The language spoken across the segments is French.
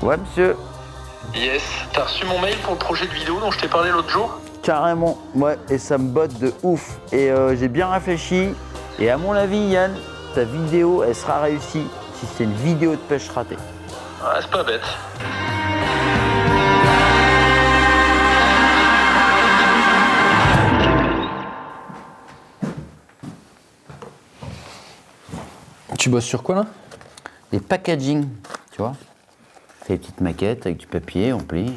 Ouais, monsieur. Yes, t'as reçu mon mail pour le projet de vidéo dont je t'ai parlé l'autre jour? Carrément, ouais, et ça me botte de ouf. Et j'ai bien réfléchi. Et à mon avis, Yann, ta vidéo, elle sera réussie si c'est une vidéo de pêche ratée. Ouais, c'est pas bête. Tu bosses sur quoi là? Les packaging, tu vois. C'est des petites maquettes avec du papier, on plie.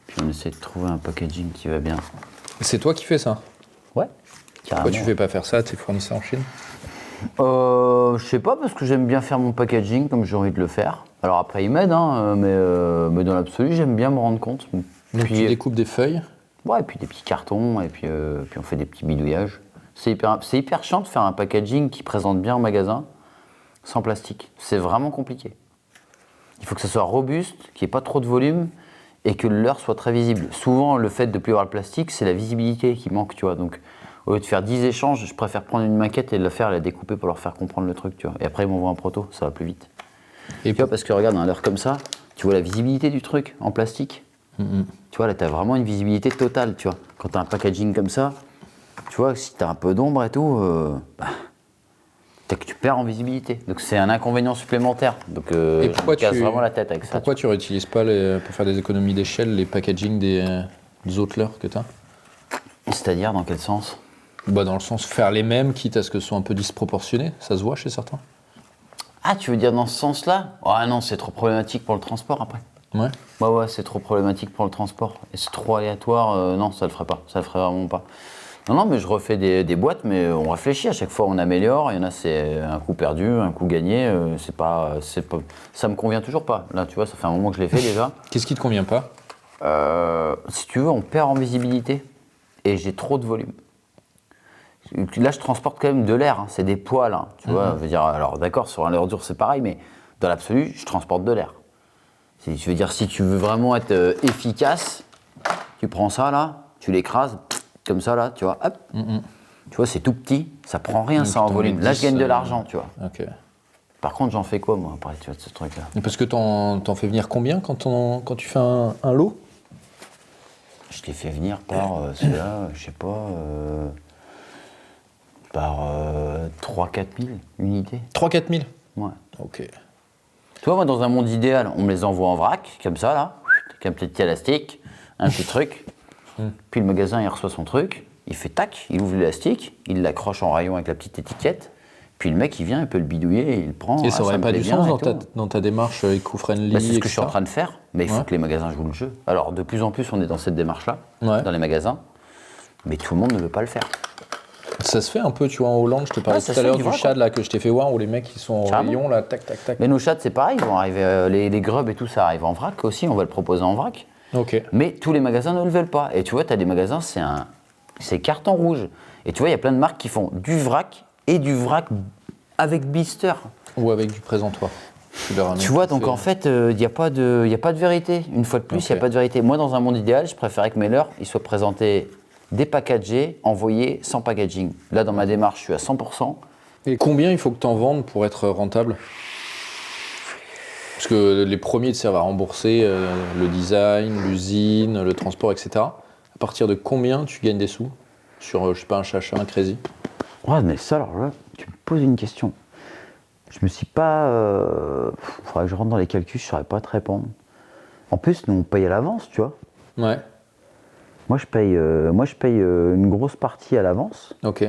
Puis on essaie de trouver un packaging qui va bien. C'est toi qui fais ça? Ouais, carrément. Pourquoi tu fais pas faire ça à tes fournisseurs en Chine? Je sais pas, parce que j'aime bien faire mon packaging comme j'ai envie de le faire. Alors après, ils m'aident, hein, mais dans l'absolu, j'aime bien me rendre compte. Donc tu découpes des feuilles? Ouais, et puis des petits cartons, et puis on fait des petits bidouillages. C'est hyper chiant de faire un packaging qui présente bien au magasin, sans plastique. C'est vraiment compliqué. Il faut que ça soit robuste, qu'il n'y ait pas trop de volume, et que le leurre soit très visible. Souvent, le fait de ne plus avoir le plastique, c'est la visibilité qui manque, tu vois. Donc, au lieu de faire 10 échanges, je préfère prendre une maquette et la découper pour leur faire comprendre le truc, tu vois. Et après, ils m'envoient un proto, ça va plus vite. Et tu vois, parce que regarde, un leurre comme ça, tu vois la visibilité du truc en plastique. Tu vois, là, tu as vraiment une visibilité totale, tu vois. Quand tu as un packaging comme ça, tu vois, si tu as un peu d'ombre et tout, tu perds en visibilité. Donc, c'est un inconvénient supplémentaire. Donc, Et pourquoi je me casse vraiment la tête avec ça. Pourquoi tu réutilises pas, pour faire des économies d'échelle, les packaging des autres leurres que tu as? C'est-à-dire, dans quel sens? Bah dans le sens faire les mêmes, quitte à ce que ce soit un peu disproportionné, ça se voit chez certains. Ah, tu veux dire dans ce sens-là? Ah non, c'est trop problématique pour le transport après. Ouais. Ouais, c'est trop problématique pour le transport. Et c'est trop aléatoire, non, ça le ferait pas. Ça le ferait vraiment pas. Non, mais je refais des boîtes, mais on réfléchit. À chaque fois, on améliore. Il y en a, c'est un coup perdu, un coup gagné. Ça me convient toujours pas. Là, tu vois, ça fait un moment que je l'ai fait déjà. Qu'est-ce qui te convient pas? Si tu veux, on perd en visibilité. Et j'ai trop de volume. Là, je transporte quand même de l'air. Hein. C'est des poids, là. Tu vois, je veux dire, alors d'accord, sur un leurre dur, c'est pareil, mais dans l'absolu, je transporte de l'air. Je veux dire, si tu veux vraiment être efficace, tu prends ça, là, tu l'écrases, comme ça, là, tu vois, hop. Tu vois, c'est tout petit, ça prend rien, ça, en volume. Là, je gagne de l'argent, tu vois. Ok. Par contre, j'en fais quoi, moi, après, tu vois, de ce truc-là? Parce que t'en fais venir combien quand tu fais un lot? Je t'ai fait venir par, celui-là, je sais pas, par 3-4 000 unités. 3-4 000? Ouais. Ok. Tu vois, moi, dans un monde idéal, on me les envoie en vrac, comme ça, là, avec un petit élastique, un petit truc. Puis le magasin, il reçoit son truc, il fait tac, il ouvre l'élastique, il l'accroche en rayon avec la petite étiquette. Puis le mec, il vient, il peut le bidouiller, il le prend. Et ça aurait pas du sens dans ta démarche C'est éco-friendly, ce que etc. je suis en train de faire, mais il faut que les magasins jouent le jeu. Alors, de plus en plus, on est dans cette démarche-là, dans les magasins, mais tout le monde ne veut pas le faire. Ça se fait un peu, tu vois, en Hollande, je te parlais tout à l'heure du Chad là, que je t'ai fait voir, où les mecs ils sont en rayon, là, tac, tac, tac. Mais nos chats, c'est pareil, ils vont arriver, les grubs et tout, ça arrive en vrac aussi, on va le proposer en vrac. Ok. Mais tous les magasins ne le veulent pas. Et tu vois, tu as des magasins, c'est carton rouge. Et tu vois, il y a plein de marques qui font du vrac et du vrac avec blister. Ou avec du présentoir. Tu vois, donc en fait, il n'y a pas de vérité. Une fois de plus, il n'y a pas de vérité. Moi, dans un monde idéal, je préférais que mes leurres ils soient présentés dépackagés, envoyés sans packaging. Là, dans ma démarche, je suis à 100%. Et combien il faut que tu en vendes pour être rentable? Parce que les premiers te servent à rembourser le design, l'usine, le transport, etc. À partir de combien tu gagnes des sous sur, je sais pas, un Chacha, un Crazy? Ouais, mais ça, alors là, tu me poses une question. Je me suis pas... faudrait que je rentre dans les calculs, je saurais pas te répondre. En plus, nous, on paye à l'avance, tu vois. Ouais. Moi, je paye une grosse partie à l'avance. Ok.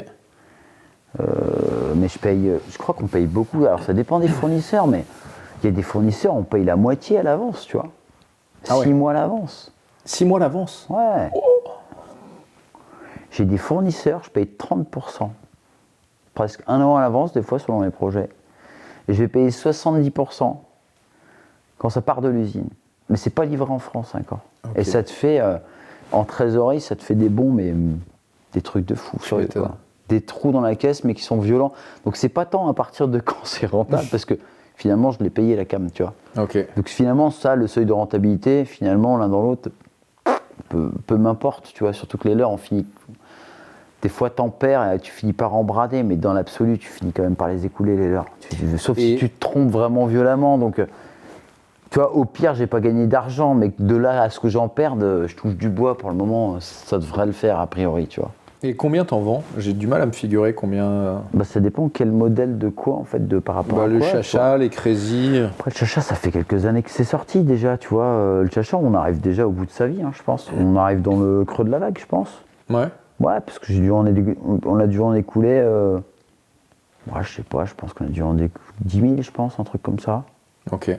Mais je crois qu'on paye beaucoup. Alors, ça dépend des fournisseurs, mais il y a des fournisseurs, on paye la moitié à l'avance, tu vois. 6 mois à l'avance. 6 mois à l'avance? Ouais. J'ai des fournisseurs, je paye 30%. Presque 1 an à l'avance, des fois, selon les projets. Et je vais payer 70% quand ça part de l'usine. Mais c'est pas livré en France encore. Okay. Et ça te fait, en trésorerie, ça te fait des bons, mais des trucs de fou. Des trous dans la caisse, mais qui sont violents. Donc c'est pas tant à partir de quand c'est rentable, parce que finalement, je l'ai payé la cam, tu vois. Okay. Donc finalement, ça, le seuil de rentabilité, finalement, l'un dans l'autre, peu m'importe, tu vois. Surtout que les leurres, on finit... Des fois, t'en perds et tu finis par embrader, mais dans l'absolu, tu finis quand même par les écouler, les leurres. Sauf si tu te trompes vraiment violemment. Donc, Tu vois, au pire, j'ai pas gagné d'argent, mais de là à ce que j'en perde, je touche du bois pour le moment, ça devrait le faire a priori, tu vois. Et combien t'en vends? J'ai du mal à me figurer combien. Bah, ça dépend quel modèle de quoi, en fait, de par rapport à Le quoi. tu vois. Chacha, les Crazy. Après, le Chacha, ça fait quelques années que c'est sorti déjà, tu vois. Le Chacha, on arrive déjà au bout de sa vie, hein, je pense. On arrive dans le creux de la vague, je pense. Ouais. Ouais, parce que on a dû en écouler. Ouais, je sais pas, je pense qu'on a dû en écouler 10 000, je pense, un truc comme ça. Ok.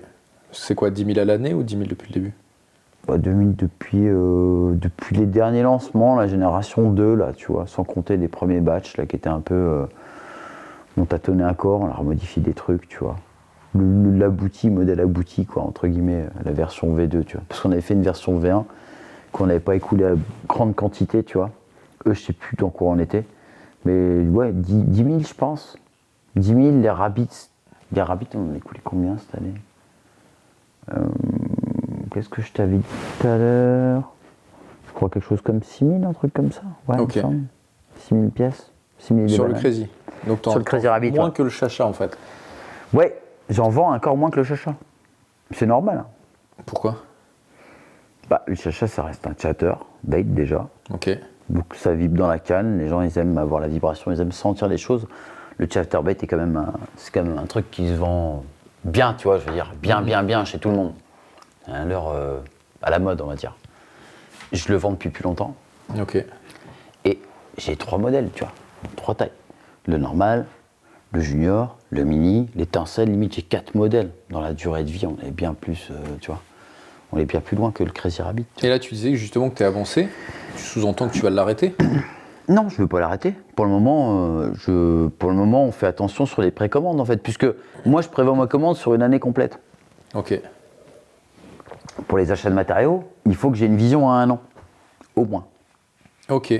C'est quoi, 10 000 à l'année ou 10 000 depuis le début? Bah, 2000 depuis les derniers lancements, la génération 2, là, tu vois, sans compter les premiers batchs, là, qui étaient un peu. On tâtonnait encore, on a remodifié des trucs, tu vois. L'abouti, modèle abouti, quoi, entre guillemets, la version V2, tu vois. Parce qu'on avait fait une version V1 qu'on n'avait pas écoulé à grande quantité, tu vois. Eux, je sais plus dans quoi on était. Mais ouais, 10 000, je pense. 10 000, les Rabbits. Les Rabbits, on en a écoulé combien cette année? Qu'est-ce que je t'avais dit tout à l'heure? Je crois quelque chose comme 6 000, un truc comme ça. Ouais, ok. 6 000 pièces. 6 000 Sur le Crazy. Donc Sur le Crazy Rabbit, moins ouais. que le Chacha en fait. Ouais, j'en vends encore moins que le Chacha. C'est normal. Hein. Pourquoi? Bah, le Chacha, ça reste un chatter, bait déjà. Ok. Donc ça vibre dans la canne, les gens ils aiment avoir la vibration, ils aiment sentir les choses. Le chatterbait est quand même un truc qui se vend bien, tu vois, je veux dire, bien chez tout le monde. À l'heure à la mode, on va dire. Je le vends depuis plus longtemps. Ok. Et j'ai 3 modèles, tu vois, 3 tailles. Le normal, le junior, le mini, l'étincelle, limite j'ai 4 modèles. Dans la durée de vie, on est bien plus, tu vois, on est bien plus loin que le Crazy Rabbit. Et là tu disais justement que tu es avancé. Tu sous-entends que tu vas l'arrêter? Non, je ne veux pas l'arrêter. Pour le moment, on fait attention sur les précommandes en fait, puisque moi je prévois ma commande sur une année complète. Ok. Pour les achats de matériaux, il faut que j'ai une vision à 1 an, au moins. Ok.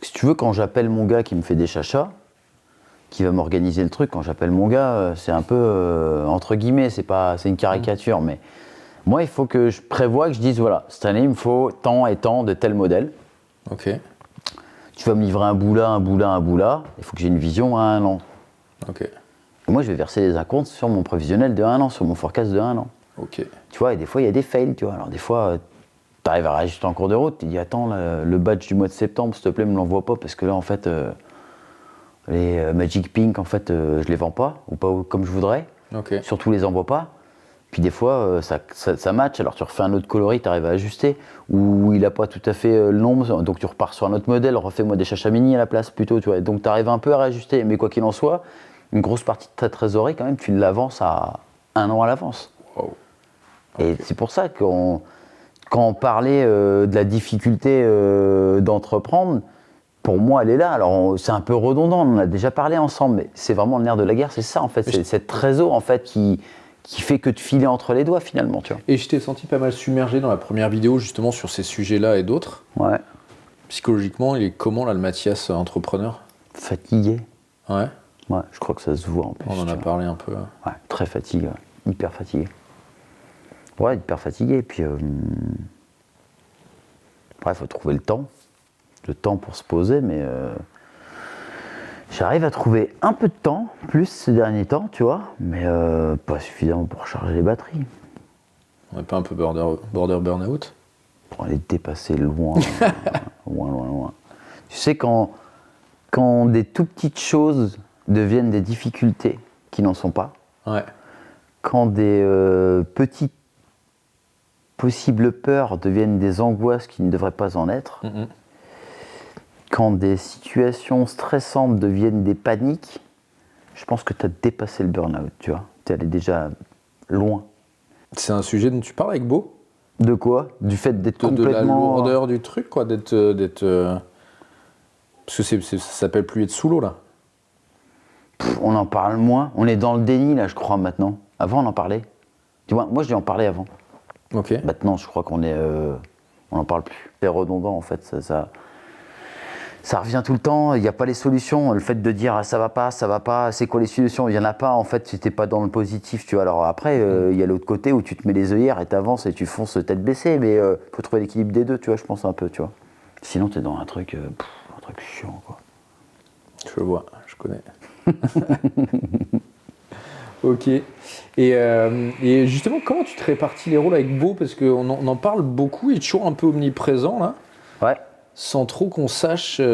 Si tu veux, quand j'appelle mon gars qui me fait des chachas, qui va m'organiser le truc, quand j'appelle mon gars, c'est un peu entre guillemets, c'est une caricature, mais moi il faut que je prévoie, que je dise voilà, cette année il me faut tant et tant de tel modèle. Ok. Tu vas me livrer un bout là, il faut que j'ai une vision à 1 an. Ok. Et moi je vais verser les acomptes sur mon prévisionnel de 1 an, sur mon forecast de 1 an. Ok. Tu vois, et des fois il y a des fails, tu vois. Alors des fois, tu arrives à réajuster en cours de route, tu te dis attends, le badge du mois de septembre, s'il te plaît, me l'envoie pas, parce que là en fait, les Magic Pink, en fait, je les vends pas, ou pas comme je voudrais. Ok. Surtout les envoie pas. Puis des fois, ça match, alors tu refais un autre coloris, tu arrives à ajuster, ou il n'a pas tout à fait le nombre, donc tu repars sur un autre modèle, refais-moi des Chacha mini à la place plutôt, tu vois. Donc tu arrives un peu à réajuster, mais quoi qu'il en soit, une grosse partie de ta trésorerie, quand même, tu l'avances à 1 an à l'avance. Wow. Et c'est pour ça quand on parlait de la difficulté d'entreprendre, pour moi, elle est là. Alors, c'est un peu redondant, on en a déjà parlé ensemble, mais c'est vraiment le nerf de la guerre, c'est ça, en fait. C'est cette trésor, en fait, qui fait que de filer entre les doigts, finalement, tu vois. Et je t'ai senti pas mal submergé dans la première vidéo, justement, sur ces sujets-là et d'autres. Ouais. Psychologiquement, il est comment, là, le Mathias entrepreneur? Fatigué. Ouais. Ouais, je crois que ça se voit, en plus. On en a tu vois. parlé un peu. Ouais, très fatigué, ouais. Hyper fatigué. Ouais, hyper fatigué, et puis... il faut trouver le temps pour se poser, mais... J'arrive à trouver un peu de temps, plus ces derniers temps, tu vois, mais pas suffisamment pour charger les batteries. On n'est pas un peu border burn-out? Pour aller dépasser loin, loin. Tu sais, quand des tout petites choses deviennent des difficultés qui n'en sont pas, Ouais. quand des petites possibles peurs deviennent des angoisses qui ne devraient pas en être, quand des situations stressantes deviennent des paniques, je pense que tu as dépassé le burn-out, tu vois. Tu es allé déjà loin. C'est un sujet dont tu parles avec Beau? De quoi? Du fait d'être complètement... De la lourdeur du truc, quoi, d'être... Parce que ça s'appelle plus être sous l'eau, là. On en parle moins. On est dans le déni, là, je crois, maintenant. Avant, on en parlait. Tu vois, moi, je lui en parlais avant. Ok. Maintenant, je crois qu'on est... on n'en parle plus. C'est redondant, en fait. Ça revient tout le temps, il n'y a pas les solutions. Le fait de dire ah, ça va pas, c'est quoi les solutions? Il n'y en a pas, en fait, tu n'étais pas dans le positif. Tu vois. Alors après, il y a l'autre côté où tu te mets les œillères et tu avances et tu fonces tête baissée, mais il faut trouver l'équilibre des deux, tu vois, je pense un peu, tu vois. Sinon, tu es dans un truc chiant, quoi. Je le vois, je connais. Ok. Et justement, comment tu te répartis les rôles avec Beau? Parce qu'on en parle beaucoup, il est toujours un peu omniprésent là, Ouais. sans trop qu'on sache. Bah,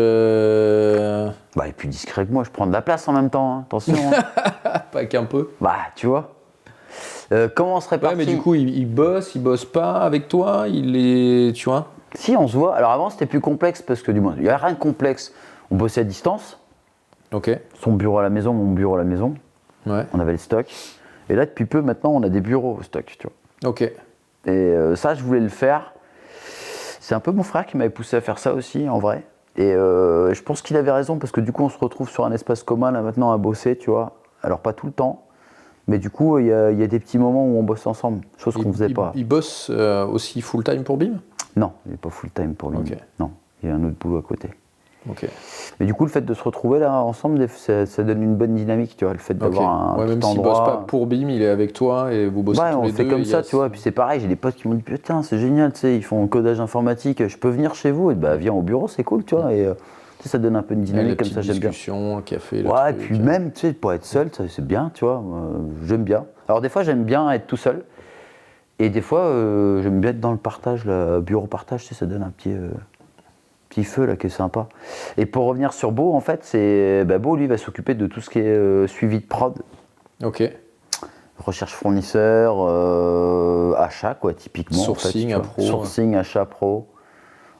il est plus discret que moi, je prends de la place en même temps, hein. Attention. Hein. Pas qu'un peu. Bah, tu vois. Comment on se Ouais, répartit? mais du coup, il bosse pas avec toi, il est. Tu vois? Si, on se voit. Alors avant, c'était plus complexe parce que du moins, il n'y a rien de complexe. On bossait à distance. Ok. Son bureau à la maison, mon bureau à la maison. Ouais. On avait le stock. Et là, depuis peu, maintenant, on a des bureaux au stock, tu vois. Ok. Et ça, je voulais le faire. C'est un peu mon frère qui m'avait poussé à faire ça aussi, en vrai. Et je pense qu'il avait raison parce que du coup, on se retrouve sur un espace commun là maintenant à bosser, tu vois. Alors pas tout le temps, mais du coup, il y a des petits moments où on bosse ensemble, chose qu'on faisait pas. Il bosse aussi full time pour BIM? Non, il n'est pas full time pour lui. Ok. Non, il y a un autre boulot à côté. Ok. Mais du coup, le fait de se retrouver là ensemble, ça donne une bonne dynamique, tu vois. Le fait d'avoir un Ouais, même petit s'il endroit. bosse pas pour BIM, il est avec toi et vous bossez Ouais, tous on les fait deux. comme il y ça, a tu vois. ce- Puis c'est pareil, j'ai des potes qui m'ont dit putain, c'est génial, tu sais, ils font un codage informatique. Je peux venir chez vous? Et bah viens au bureau, c'est cool, tu vois. Et tu sais, ça donne un peu une il y a la dynamique comme petite ça, j'aime bien. discussion, le café, le Ouais, et truc. puis même, tu sais, pour être seul, c'est bien, tu vois. J'aime bien. Alors des fois, j'aime bien être tout seul. Et des fois, j'aime bien être dans le partage, le bureau partage, tu sais, ça donne un petit feu là qui est sympa. Et pour revenir sur Beau, en fait, c'est Beau, lui, va s'occuper de tout ce qui est suivi de prod, Ok. recherche fournisseur, achat, quoi, typiquement. Sourcing, en fait, tu vois. pro. Sourcing, achat, pro.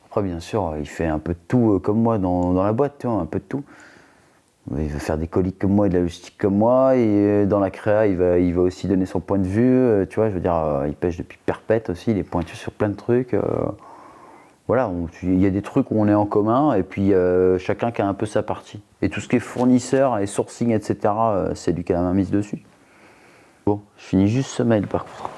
Après, bien sûr, il fait un peu de tout comme moi dans la boîte, tu vois, un peu de tout. Il va faire des colis comme moi et de la logistique comme moi. Et dans la créa, il va aussi donner son point de vue. Tu vois, je veux dire, il pêche depuis perpète aussi. Il est pointu sur plein de trucs. Voilà, il y a des trucs où on est en commun. Et puis, chacun qui a un peu sa partie. Et tout ce qui est fournisseur et sourcing, etc., c'est lui qui a la main mise dessus. Bon, je finis juste ce mail par contre.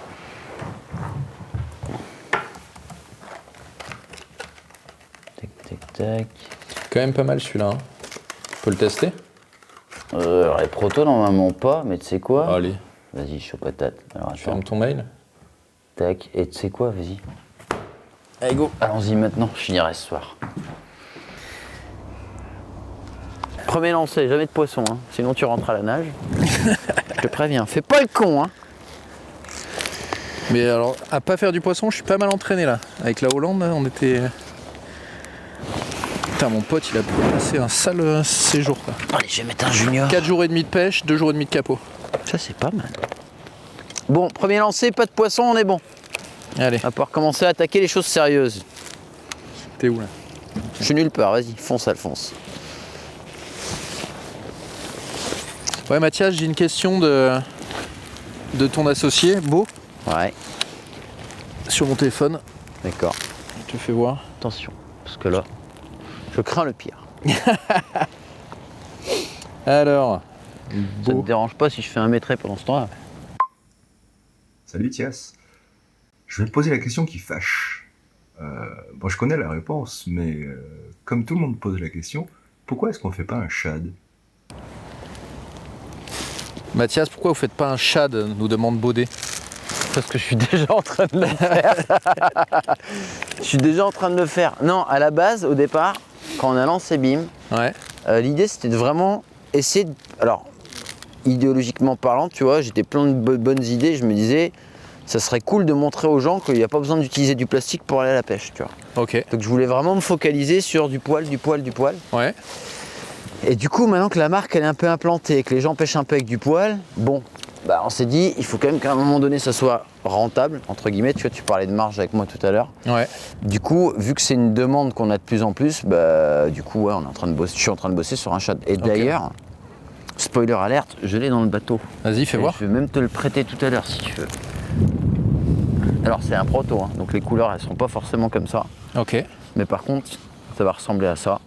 Tac, tac, tac. Quand même pas mal celui-là. Hein. Tu peux le tester? Alors, les protos, normalement pas, mais tu sais quoi? Allez, Vas-y, chaud patate. Alors, attends. ferme ton mail. Tac, et tu sais quoi? Vas-y. Allez, go. Allons-y maintenant, je finirai ce soir. Premier lancer, jamais de poisson, hein. Sinon tu rentres à la nage. Je te préviens, fais pas le con, hein. Mais alors, à pas faire du poisson, je suis pas mal entraîné là. Avec la Hollande, on était. Putain, mon pote, il a passé un sale séjour. Quoi. Allez, je vais mettre un junior. 4 jours et demi de pêche, 2 jours et demi de capot. Ça, c'est pas mal. Bon, premier lancer, pas de poisson, on est bon. Allez, On va pouvoir commencer à attaquer les choses sérieuses. t'es où là? Je suis nulle part, vas-y, fonce, Alphonse. Ouais, Mathias, j'ai une question de ton associé, Beau, Ouais, sur mon téléphone. d'accord. Je te fais voir. Attention, parce que là, je crains le pire. Alors, Ça Beau. te dérange pas si je fais un maîtrais pendant ce temps-là? Salut Thias. Je vais te poser la question qui fâche. Bon, je connais la réponse, mais comme tout le monde pose la question, pourquoi est-ce qu'on fait pas un shad? Mathias, pourquoi vous faites pas un shad, nous demande Baudet. Parce que je suis déjà en train de le faire. Je suis déjà en train de le faire. Non, à la base, au départ, quand on a lancé BIM, Ouais, l'idée c'était de vraiment essayer de... Alors, idéologiquement parlant, tu vois, j'étais plein de bonnes idées. Je me disais, ça serait cool de montrer aux gens qu'il n'y a pas besoin d'utiliser du plastique pour aller à la pêche, tu vois. ok. Donc je voulais vraiment me focaliser sur du poil. Ouais, Et du coup, maintenant que la marque elle est un peu implantée, que les gens pêchent un peu avec du poil, bon, bah on s'est dit, il faut quand même qu'à un moment donné, ça soit rentable, entre guillemets. Tu vois, tu parlais de marge avec moi tout à l'heure. ouais. Du coup, vu que c'est une demande qu'on a de plus en plus, bah du coup, ouais, on est en train de bosser, je suis en train de bosser sur un shad. Et d'ailleurs, spoiler alerte, je l'ai dans le bateau. Vas-y, fais Et voir. je vais même te le prêter tout à l'heure si tu veux. Alors c'est un proto, hein, donc les couleurs elles seront pas forcément comme ça. Ok. Mais par contre, ça va ressembler à ça,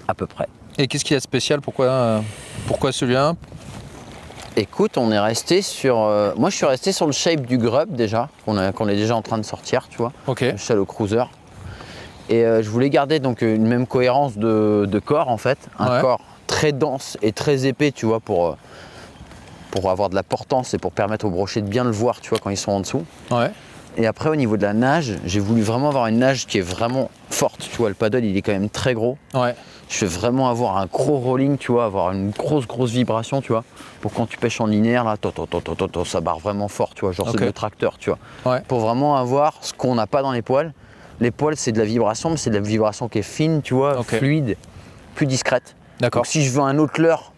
à peu près. Et qu'est-ce qu'il y a de spécial? Pourquoi celui-là? Écoute, on est resté sur... moi je suis resté sur le shape du grub déjà, qu'on est déjà en train de sortir, tu vois. Ok. Le shallow cruiser. Et je voulais garder donc une même cohérence de corps en fait. Un Ouais. corps très dense et très épais, tu vois, pour avoir de la portance et pour permettre aux brochets de bien le voir, tu vois, quand ils sont en dessous. Ouais. Et après, au niveau de la nage, j'ai voulu vraiment avoir une nage qui est vraiment forte. Tu vois, le paddle, il est quand même très gros. Ouais. Je veux vraiment avoir un gros rolling, tu vois, avoir une grosse vibration, tu vois. Pour quand tu pêches en linéaire, là, ça barre vraiment fort, tu vois. Genre, c'est le tracteur, tu vois. Ouais. Pour vraiment avoir ce qu'on n'a pas dans les poils. Les poils, c'est de la vibration, mais c'est de la vibration qui est fine, tu vois, fluide, plus discrète. D'accord. Donc, si je veux un autre leurre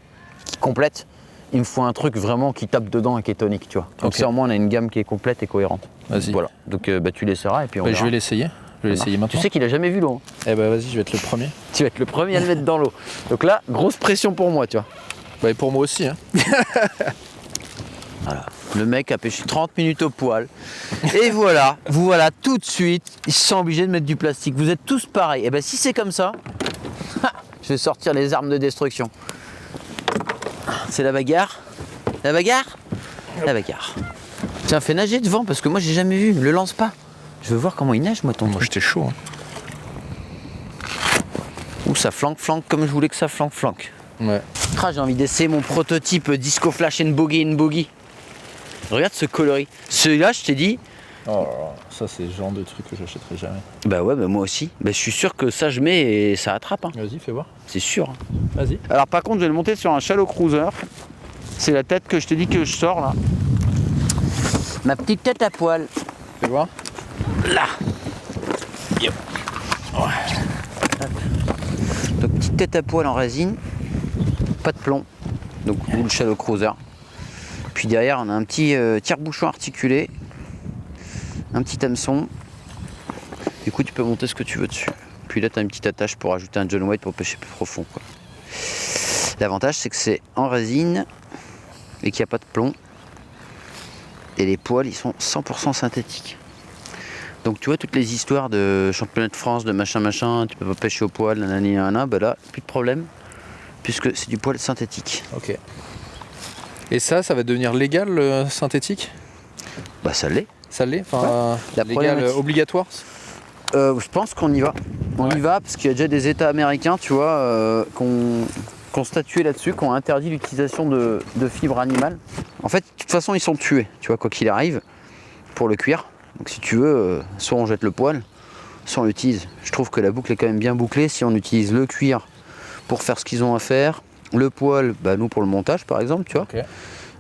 qui complète, il me faut un truc vraiment qui tape dedans et qui est tonique, tu vois. Donc, ça, au moins, on a une gamme qui est complète et cohérente. Vas-y. Voilà. Donc, tu l'essayeras et puis on verra. Je vais l'essayer. Je vais l'essayer maintenant. Tu sais qu'il a jamais vu l'eau. Hein. Eh ben vas-y, je vais être le premier. Tu vas être le premier à le mettre dans l'eau. Donc là, grosse pression pour moi, tu vois. Bah, et pour moi aussi. Hein. Voilà. Le mec a pêché 30 minutes au poil. Et voilà, vous voilà tout de suite, ils sont obligés de mettre du plastique. Vous êtes tous pareils. Et ben si c'est comme ça, je vais sortir les armes de destruction. C'est la bagarre. La bagarre. La bagarre. Tiens, fais nager devant parce que moi j'ai jamais vu. Le lance pas. Je veux voir comment il nage, moi, ton truc. Moi, j'étais chaud. Hein. Ouh, ça flanque comme je voulais que ça flanque. Ouais. Ah, j'ai envie d'essayer mon prototype Disco Flash and Boogie. Regarde ce coloris. Celui-là, je t'ai dit. Oh là là, ça, c'est le genre de truc que j'achèterai jamais. Bah ouais, bah moi aussi. Bah, je suis sûr que ça, je mets et ça attrape. Hein. Vas-y, fais voir. C'est sûr. Hein. Vas-y. Alors, par contre, je vais le monter sur un shallow cruiser. C'est la tête que je t'ai dit que je sors là. Ma petite tête à poil. Fais voir. Là. Yep. Ouais. Donc petite tête à poil en résine, pas de plomb, donc ou le shallow cruiser. Puis derrière on a un petit tire-bouchon articulé, un petit hameçon. Du coup tu peux monter ce que tu veux dessus. Puis là tu as une petite attache pour ajouter un John White pour pêcher plus profond, quoi. L'avantage c'est que c'est en résine et qu'il n'y a pas de plomb. Et les poils ils sont 100% synthétiques. Donc tu vois toutes les histoires de championnat de France, de machin, tu peux pas pêcher au poil, nanana, bah là, plus de problème, puisque c'est du poil synthétique. Ok. Et ça va devenir légal, le synthétique? Bah ça l'est. Ça l'est? Enfin, La légal obligatoire? Je pense qu'on y va. On y va parce qu'il y a déjà des États américains, tu vois, qui ont statué là-dessus, qui ont interdit l'utilisation de fibres animales. En fait, de toute façon, ils sont tués, tu vois, quoi qu'il arrive, pour le cuir. Donc si tu veux, soit on jette le poil, soit on l'utilise. Je trouve que la boucle est quand même bien bouclée si on utilise le cuir pour faire ce qu'ils ont à faire, le poil, bah nous pour le montage par exemple, tu vois,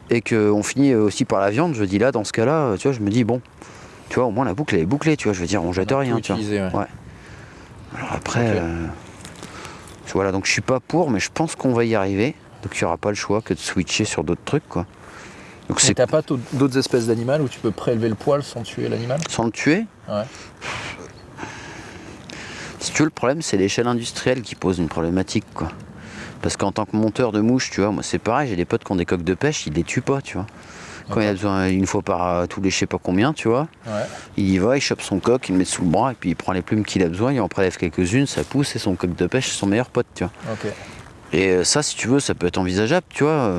et qu'on finit aussi par la viande. Je dis là, dans ce cas-là, tu vois, je me dis bon, tu vois, au moins la boucle elle est bouclée, tu vois, je veux dire, on jette rien, tu vois. Ouais. Alors après, voilà, donc je suis pas pour, mais je pense qu'on va y arriver. Donc il n'y aura pas le choix que de switcher sur d'autres trucs, quoi. Donc t'as pas d'autres espèces d'animaux où tu peux prélever le poil sans tuer l'animal? Sans le tuer? Ouais. Si tu veux, le problème, c'est l'échelle industrielle qui pose une problématique, quoi. Parce qu'en tant que monteur de mouches, tu vois, moi c'est pareil, j'ai des potes qui ont des coques de pêche, ils les tuent pas, tu vois. Quand il a besoin une fois par tous les je sais pas combien, tu vois, il y va, il chope son coq, il le met sous le bras et puis il prend les plumes qu'il a besoin, il en prélève quelques-unes, ça pousse et son coq de pêche c'est son meilleur pote, tu vois. Et ça, si tu veux, ça peut être envisageable, tu vois.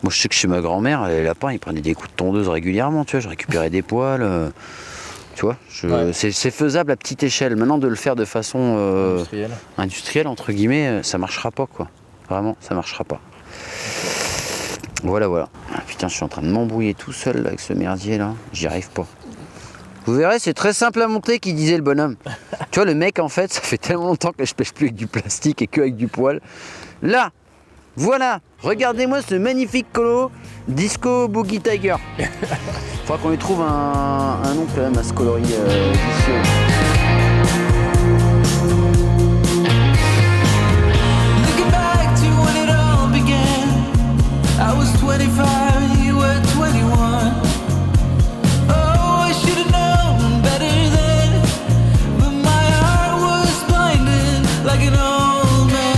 Moi, je sais que chez ma grand-mère, les lapins, ils prenaient des coups de tondeuse régulièrement, tu vois. Je récupérais des poils, tu vois. C'est faisable à petite échelle. Maintenant, de le faire de façon industrielle, entre guillemets, ça marchera pas, quoi. Vraiment, ça marchera pas. Voilà. Ah, putain, je suis en train de m'embrouiller tout seul là, avec ce merdier là. J'y arrive pas. Vous verrez, c'est très simple à monter, qui disait le bonhomme. Tu vois, le mec, en fait, ça fait tellement longtemps que je pêche plus avec du plastique et que avec du poil. Là, voilà, regardez-moi ce magnifique colo Disco Boogie Tiger. Faudra qu'on lui trouve un nom quand même à ce coloris vicieux. Looking back to when it all began, I was 25, you were 21. Oh, I should have known better then, but my heart was blinded like an old man.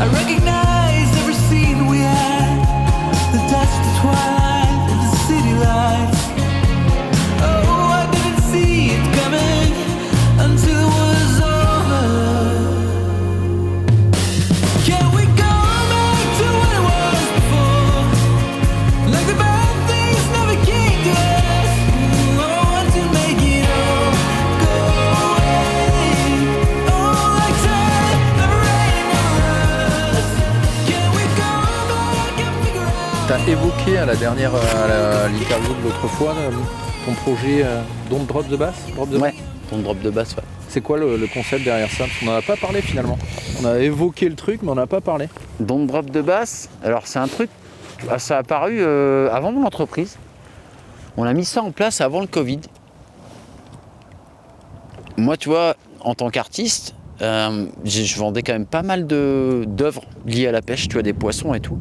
I recognized every scene we had, the dusk, the twilight, and the city lights. Oh, I didn't see it coming. T'as évoqué à la dernière à l'interview de l'autre fois ton projet Don't Drop the Bass. Ouais, ton drop de basse, ouais. C'est quoi le concept derrière ça? Parce qu'on n'en a pas parlé finalement. On a évoqué le truc, mais on n'en a pas parlé. Don't drop de basse, alors c'est un truc, ça a apparu avant mon entreprise. On a mis ça en place avant le Covid. Moi, tu vois, en tant qu'artiste, je vendais quand même pas mal d'œuvres liées à la pêche, tu vois, des poissons et tout.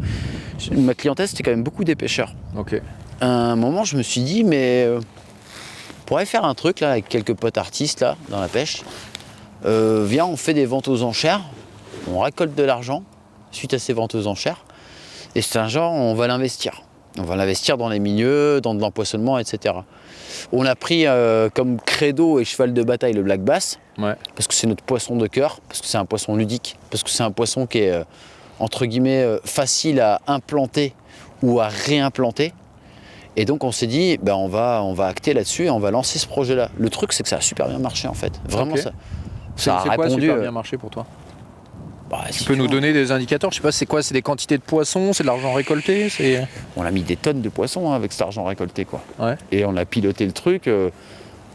Ma clientèle, c'était quand même beaucoup des pêcheurs. Ok. À un moment, je me suis dit, mais on pourrait faire un truc là avec quelques potes artistes là dans la pêche. Viens, on fait des ventes aux enchères, on récolte de l'argent suite à ces ventes aux enchères. Et c'est un genre, on va l'investir. On va l'investir dans les milieux, dans de l'empoisonnement, etc. On a pris comme credo et cheval de bataille le black bass, Ouais. parce que c'est notre poisson de cœur, parce que c'est un poisson ludique, parce que c'est un poisson qui est, entre guillemets, facile à implanter ou à réimplanter. Et donc on s'est dit, ben on va acter là-dessus et on va lancer ce projet-là. Le truc, c'est que ça a super bien marché en fait. Vraiment, Ok. ça C'est a quoi répondu. super bien marché pour toi? Bah, Tu si peux nous veux, donner des indicateurs? Je sais pas, c'est quoi? C'est des quantités de poissons? C'est de l'argent récolté? C'est... On a mis des tonnes de poissons avec cet argent récolté, quoi. Ouais. Et on a piloté le truc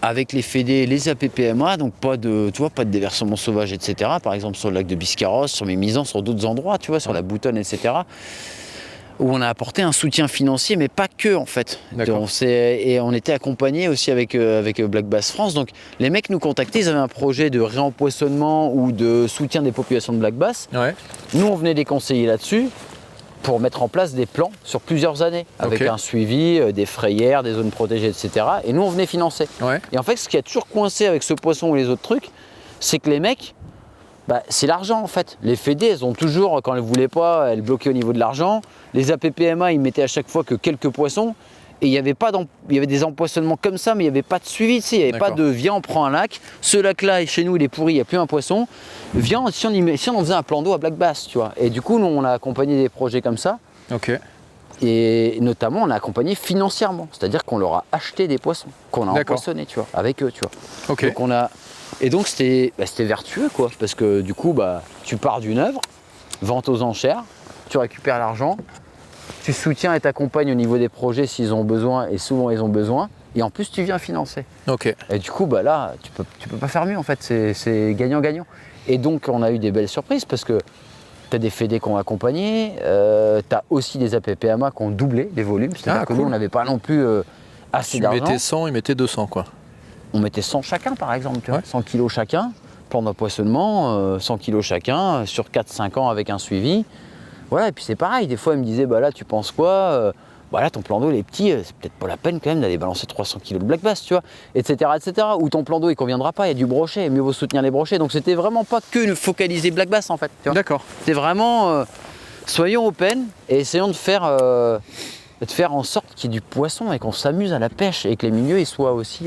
avec les fédés, les APPMA, donc pas de déversement sauvage, etc. Par exemple sur le lac de Biscarrosse, sur mes misans, sur d'autres endroits, tu vois, sur la Boutonne, etc. Où on a apporté un soutien financier, mais pas que en fait. D'accord. Et on était accompagné aussi avec Black Bass France. Donc les mecs nous contactaient, ils avaient un projet de réempoisonnement ou de soutien des populations de Black Bass. Ouais. Nous, on venait les conseiller là-dessus pour mettre en place des plans sur plusieurs années, avec Ok. un suivi, des frayères, des zones protégées, etc. Et nous, on venait financer. Ouais. Et en fait, ce qui a toujours coincé avec ce poisson ou les autres trucs, c'est que les mecs, bah, c'est l'argent en fait. Les fédés, elles ont toujours, quand elles ne voulaient pas, elles bloquaient au niveau de l'argent. Les APPMA, ils mettaient à chaque fois que quelques poissons. Et il y avait des empoisonnements comme ça, mais il n'y avait pas de suivi. Tu sais, il n'y avait pas D'accord. de viens, on prend un lac. Ce lac-là, chez nous, il est pourri, il n'y a plus un poisson. Viens, si on en faisait un plan d'eau à Black Bass, tu vois. Et du coup, nous, on a accompagné des projets comme ça. Ok. Et notamment, on a accompagné financièrement. C'est-à-dire qu'on leur a acheté des poissons, qu'on a D'accord. empoisonné, tu vois, avec eux, tu vois. Ok. Donc et donc c'était vertueux quoi, parce que du coup tu pars d'une œuvre, vente aux enchères, tu récupères l'argent, tu soutiens et t'accompagnes au niveau des projets s'ils ont besoin, et souvent ils ont besoin, et en plus tu viens financer. Ok. Et du coup là tu peux pas faire mieux en fait, c'est gagnant-gagnant. Et donc on a eu des belles surprises parce que tu as des fédés qui ont accompagné, tu as aussi des APPMA qui ont doublé les volumes, c'est-à-dire Ah, que cool. nous on n'avait pas non plus assez Tu d'argent. mettais 100, ils mettaient 200 quoi. On mettait 100 chacun par exemple, tu vois, Ouais. 100 kilos chacun, plan d'empoisonnement, 100 kilos chacun, sur 4-5 ans avec un suivi. Voilà, et puis c'est pareil, des fois ils me disaient, bah là tu penses quoi bah là ton plan d'eau il est petit, c'est peut-être pas la peine quand même d'aller balancer 300 kilos de black bass, tu vois, etc. Ou ton plan d'eau il conviendra pas, il y a du brochet, mieux vaut soutenir les brochets. Donc c'était vraiment pas que focaliser black bass en fait, tu vois. D'accord. C'était vraiment, soyons open et essayons de faire en sorte qu'il y ait du poisson et qu'on s'amuse à la pêche et que les milieux ils soient aussi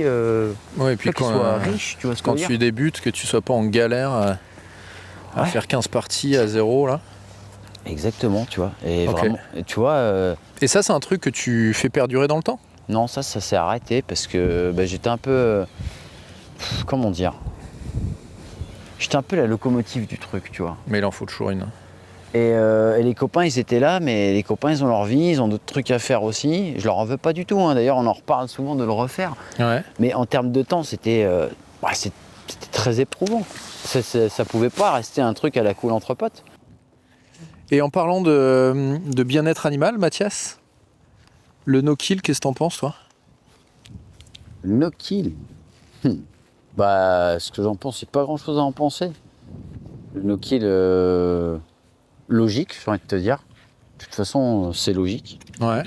Ouais, et puis qu'ils quand, soient riches, tu vois ce que quand je veux tu dire. débutes, que tu sois pas en galère à Ouais. faire 15 parties à 0 là. Exactement, tu vois. Et Ok. vraiment, et tu vois, Et ça, c'est un truc que tu fais perdurer dans le temps? non, ça s'est arrêté parce que j'étais un peu, comment dire, j'étais un peu la locomotive du truc, tu vois. Mais il en faut toujours une. Et les copains, ils étaient là, mais les copains, ils ont leur vie, ils ont d'autres trucs à faire aussi. Je leur en veux pas du tout, hein. D'ailleurs, on en reparle souvent de le refaire. Ouais. Mais en termes de temps, c'était très éprouvant. Ça pouvait pas rester un truc à la cool entre potes. Et en parlant de bien-être animal, Mathias, le no-kill, qu'est-ce que t'en penses, toi? No kill. Ce que j'en pense, c'est pas grand-chose à en penser. Le no kill, logique, j'ai envie de te dire. De toute façon, c'est logique. Ouais.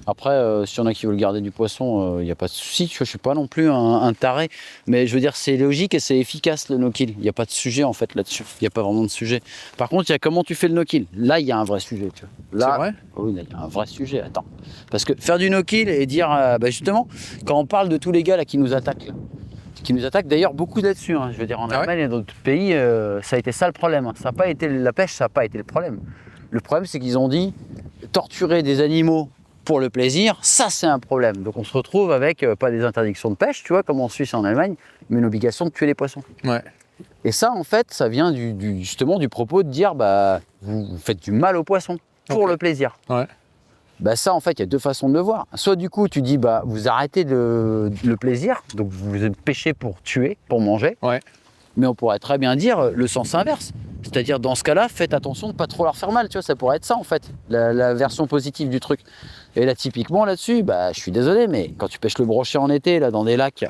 Après, s'il y en a qui veulent garder du poisson, il n'y a pas de souci. Tu vois, je suis pas non plus un taré. Mais je veux dire, c'est logique et c'est efficace le no-kill. Il n'y a pas de sujet en fait là-dessus. Il n'y a pas vraiment de sujet. Par contre, il y a comment tu fais le no-kill. Là, il y a un vrai sujet. Tu vois. Là, C'est vrai? oui, là, il y a un vrai sujet. Attends. Parce que faire du no-kill et dire, justement, quand on parle de tous les gars là, qui nous attaquent, d'ailleurs beaucoup là-dessus. Hein. Je veux dire, en Ah ouais Allemagne et dans d'autres pays, ça a été ça le problème. Hein. Ça n'a pas été la pêche, ça n'a pas été le problème. Le problème, c'est qu'ils ont dit torturer des animaux pour le plaisir, ça c'est un problème. Donc on se retrouve avec pas des interdictions de pêche, tu vois, comme en Suisse et en Allemagne, mais une obligation de tuer les poissons. Ouais. Et ça, en fait, ça vient justement du propos de dire, vous faites du mal aux poissons pour Ok. le plaisir. Ouais. Bah ça, en fait, il y a deux façons de le voir. Soit du coup, tu dis, bah vous arrêtez le plaisir, donc vous pêchez pour tuer, pour manger. Ouais. Mais on pourrait très bien dire le sens inverse. C'est-à-dire, dans ce cas-là, faites attention de ne pas trop leur faire mal. Tu vois, ça pourrait être ça, en fait, la version positive du truc. Et là, typiquement, là-dessus, bah, je suis désolé, mais quand tu pêches le brochet en été, là, dans des lacs,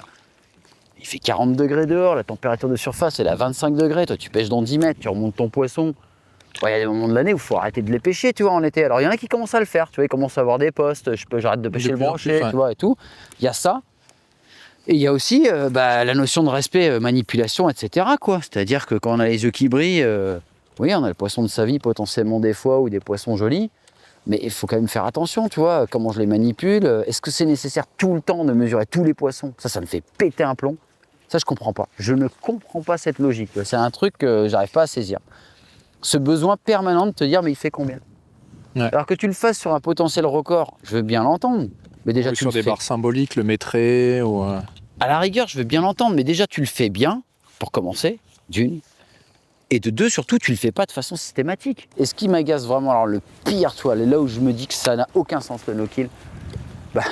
il fait 40 degrés dehors, la température de surface, elle est à 25 degrés. Toi, tu pêches dans 10 mètres, tu remontes ton poisson. Il y a des moments de l'année où il faut arrêter de les pêcher, tu vois, en été. Alors, il y en a qui commencent à le faire, tu vois, ils commencent à avoir des postes, j'arrête de pêcher De le plus en brochet, plus, ouais. tu vois, et tout. Il y a ça. Et il y a aussi la notion de respect, manipulation, etc., quoi. C'est-à-dire que quand on a les yeux qui brillent, oui, on a le poisson de sa vie potentiellement des fois, ou des poissons jolis, mais il faut quand même faire attention, tu vois, comment je les manipule. Est-ce que c'est nécessaire tout le temps de mesurer tous les poissons? Ça me fait péter un plomb. Ça, je comprends pas. Je ne comprends pas cette logique. C'est un truc que j'arrive pas à saisir. Ce besoin permanent de te dire, mais il fait combien? Ouais. Alors que tu le fasses sur un potentiel record, je veux bien l'entendre. Mais déjà, Ou tu sur le des fais. barres symboliques, le mettrait, ou... À la rigueur, je veux bien l'entendre, mais déjà, tu le fais bien, pour commencer, d'une. Et de deux, surtout, tu le fais pas de façon systématique. Et ce qui m'agace vraiment, alors le pire, toi, là où je me dis que ça n'a aucun sens le no-kill, bah,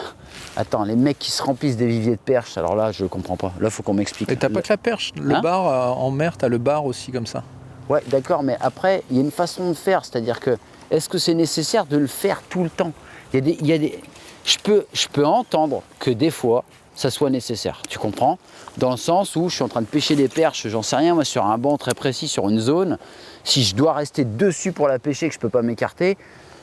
attends, les mecs qui se remplissent des viviers de perches, alors là, je comprends pas. Là, faut qu'on m'explique. Et t'as pas que la perche, le Hein bar en mer, t'as le bar aussi comme ça. Ouais, d'accord, mais après, il y a une façon de faire, c'est-à-dire que, est-ce que c'est nécessaire de le faire tout le temps? Je peux entendre que des fois, ça soit nécessaire, tu comprends? Dans le sens où je suis en train de pêcher des perches, j'en sais rien, moi, sur un banc très précis, sur une zone, si je dois rester dessus pour la pêcher, que je peux pas m'écarter,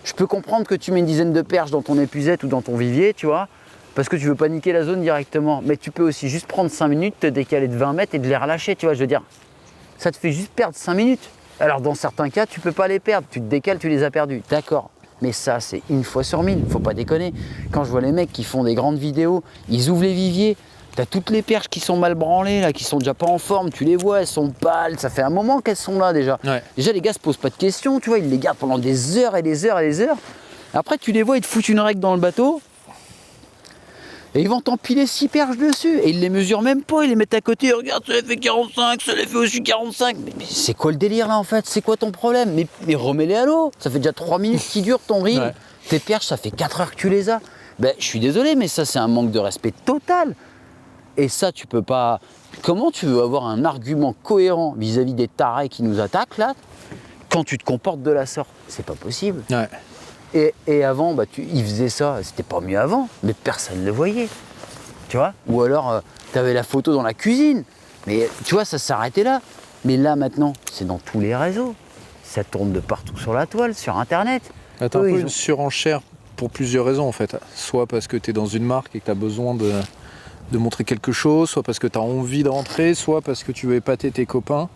je peux comprendre que tu mets une dizaine de perches dans ton épuisette ou dans ton vivier, tu vois, parce que tu veux pas niquer la zone directement, mais tu peux aussi juste prendre 5 minutes, te décaler de 20 mètres et de les relâcher, tu vois, je veux dire, ça te fait juste perdre 5 minutes. Alors dans certains cas, tu peux pas les perdre, tu te décales, tu les as perdus, d'accord. Mais ça, c'est une fois sur 1000, faut pas déconner. Quand je vois les mecs qui font des grandes vidéos, ils ouvrent les viviers, t'as toutes les perches qui sont mal branlées, là, qui sont déjà pas en forme, tu les vois, elles sont pâles, ça fait un moment qu'elles sont là déjà. Ouais. Déjà, les gars se posent pas de questions, tu vois, ils les gardent pendant des heures et des heures et des heures. Après, tu les vois, ils te foutent une règle dans le bateau, et ils vont t'empiler 6 perches dessus, et ils les mesurent même pas, ils les mettent à côté, regarde, ça les fait 45, ça les fait aussi 45. Mais c'est quoi le délire là en fait? C'est quoi ton problème? Mais remets-les à l'eau, ça fait déjà 3 minutes qui dure ton reel. Ouais. Tes perches, ça fait 4 heures que tu les as. Ben, je suis désolé, mais ça c'est un manque de respect total. Et ça, tu peux pas... Comment tu veux avoir un argument cohérent vis-à-vis des tarés qui nous attaquent là, quand tu te comportes de la sorte? C'est pas possible. Ouais. Et avant, bah, ils faisaient ça, c'était pas mieux avant, mais personne ne le voyait. Tu vois? Ou alors, tu avais la photo dans la cuisine. Mais tu vois, ça s'arrêtait là. Mais là, maintenant, c'est dans tous les réseaux. Ça tourne de partout sur la toile, sur Internet. T'as un Eux, peu ils une ont- surenchère pour plusieurs raisons en fait. Soit parce que tu es dans une marque et que tu as besoin de montrer quelque chose, soit parce que tu as envie de rentrer, soit parce que tu veux épater tes copains.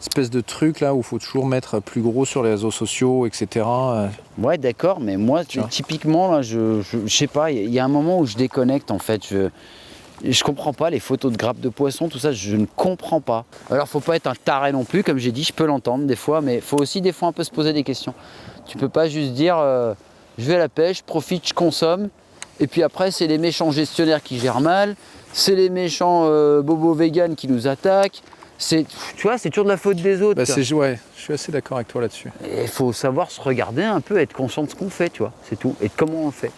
Espèce de truc là où il faut toujours mettre plus gros sur les réseaux sociaux, etc. Ouais, d'accord, mais moi, Tu vois. typiquement, là, je sais pas, il y a un moment où je déconnecte, en fait. Je comprends pas les photos de grappes de poissons, tout ça, je ne comprends pas. Alors, faut pas être un taré non plus, comme j'ai dit, je peux l'entendre des fois, mais faut aussi des fois un peu se poser des questions. Tu peux pas juste dire, je vais à la pêche, je profite, je consomme, et puis après, c'est les méchants gestionnaires qui gèrent mal, c'est les méchants bobos véganes qui nous attaquent. Tu vois, c'est toujours de la faute des autres. Bah, quoi. ouais, je suis assez d'accord avec toi là-dessus. Et il faut savoir se regarder un peu, être conscient de ce qu'on fait, tu vois, c'est tout, et de comment on le fait.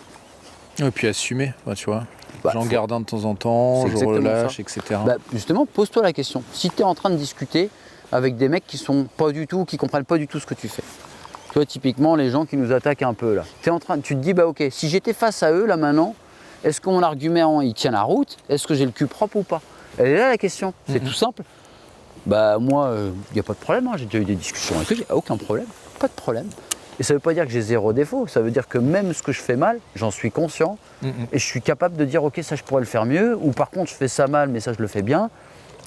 Et puis assumer, bah, tu vois. Bah, J'en faut- garde un de temps en temps, C'est je exactement relâche, ça. etc. Bah, justement, pose-toi la question. Si tu es en train de discuter avec des mecs qui sont pas du tout, qui comprennent pas du tout ce que tu fais. Tu vois, typiquement, les gens qui nous attaquent un peu là. Tu te dis, bah ok, si j'étais face à eux là maintenant, est-ce que mon argument il tient la route? Est-ce que j'ai le cul propre ou pas? Elle est là la question. C'est tout simple. Bah moi, il n'y a pas de problème. Hein. J'ai déjà eu des discussions avec eux, j'ai aucun problème. Pas de problème. Et ça veut pas dire que j'ai zéro défaut. Ça veut dire que même ce que je fais mal, j'en suis conscient. Et je suis capable de dire, ok, ça je pourrais le faire mieux. Ou par contre, je fais ça mal, mais ça je le fais bien.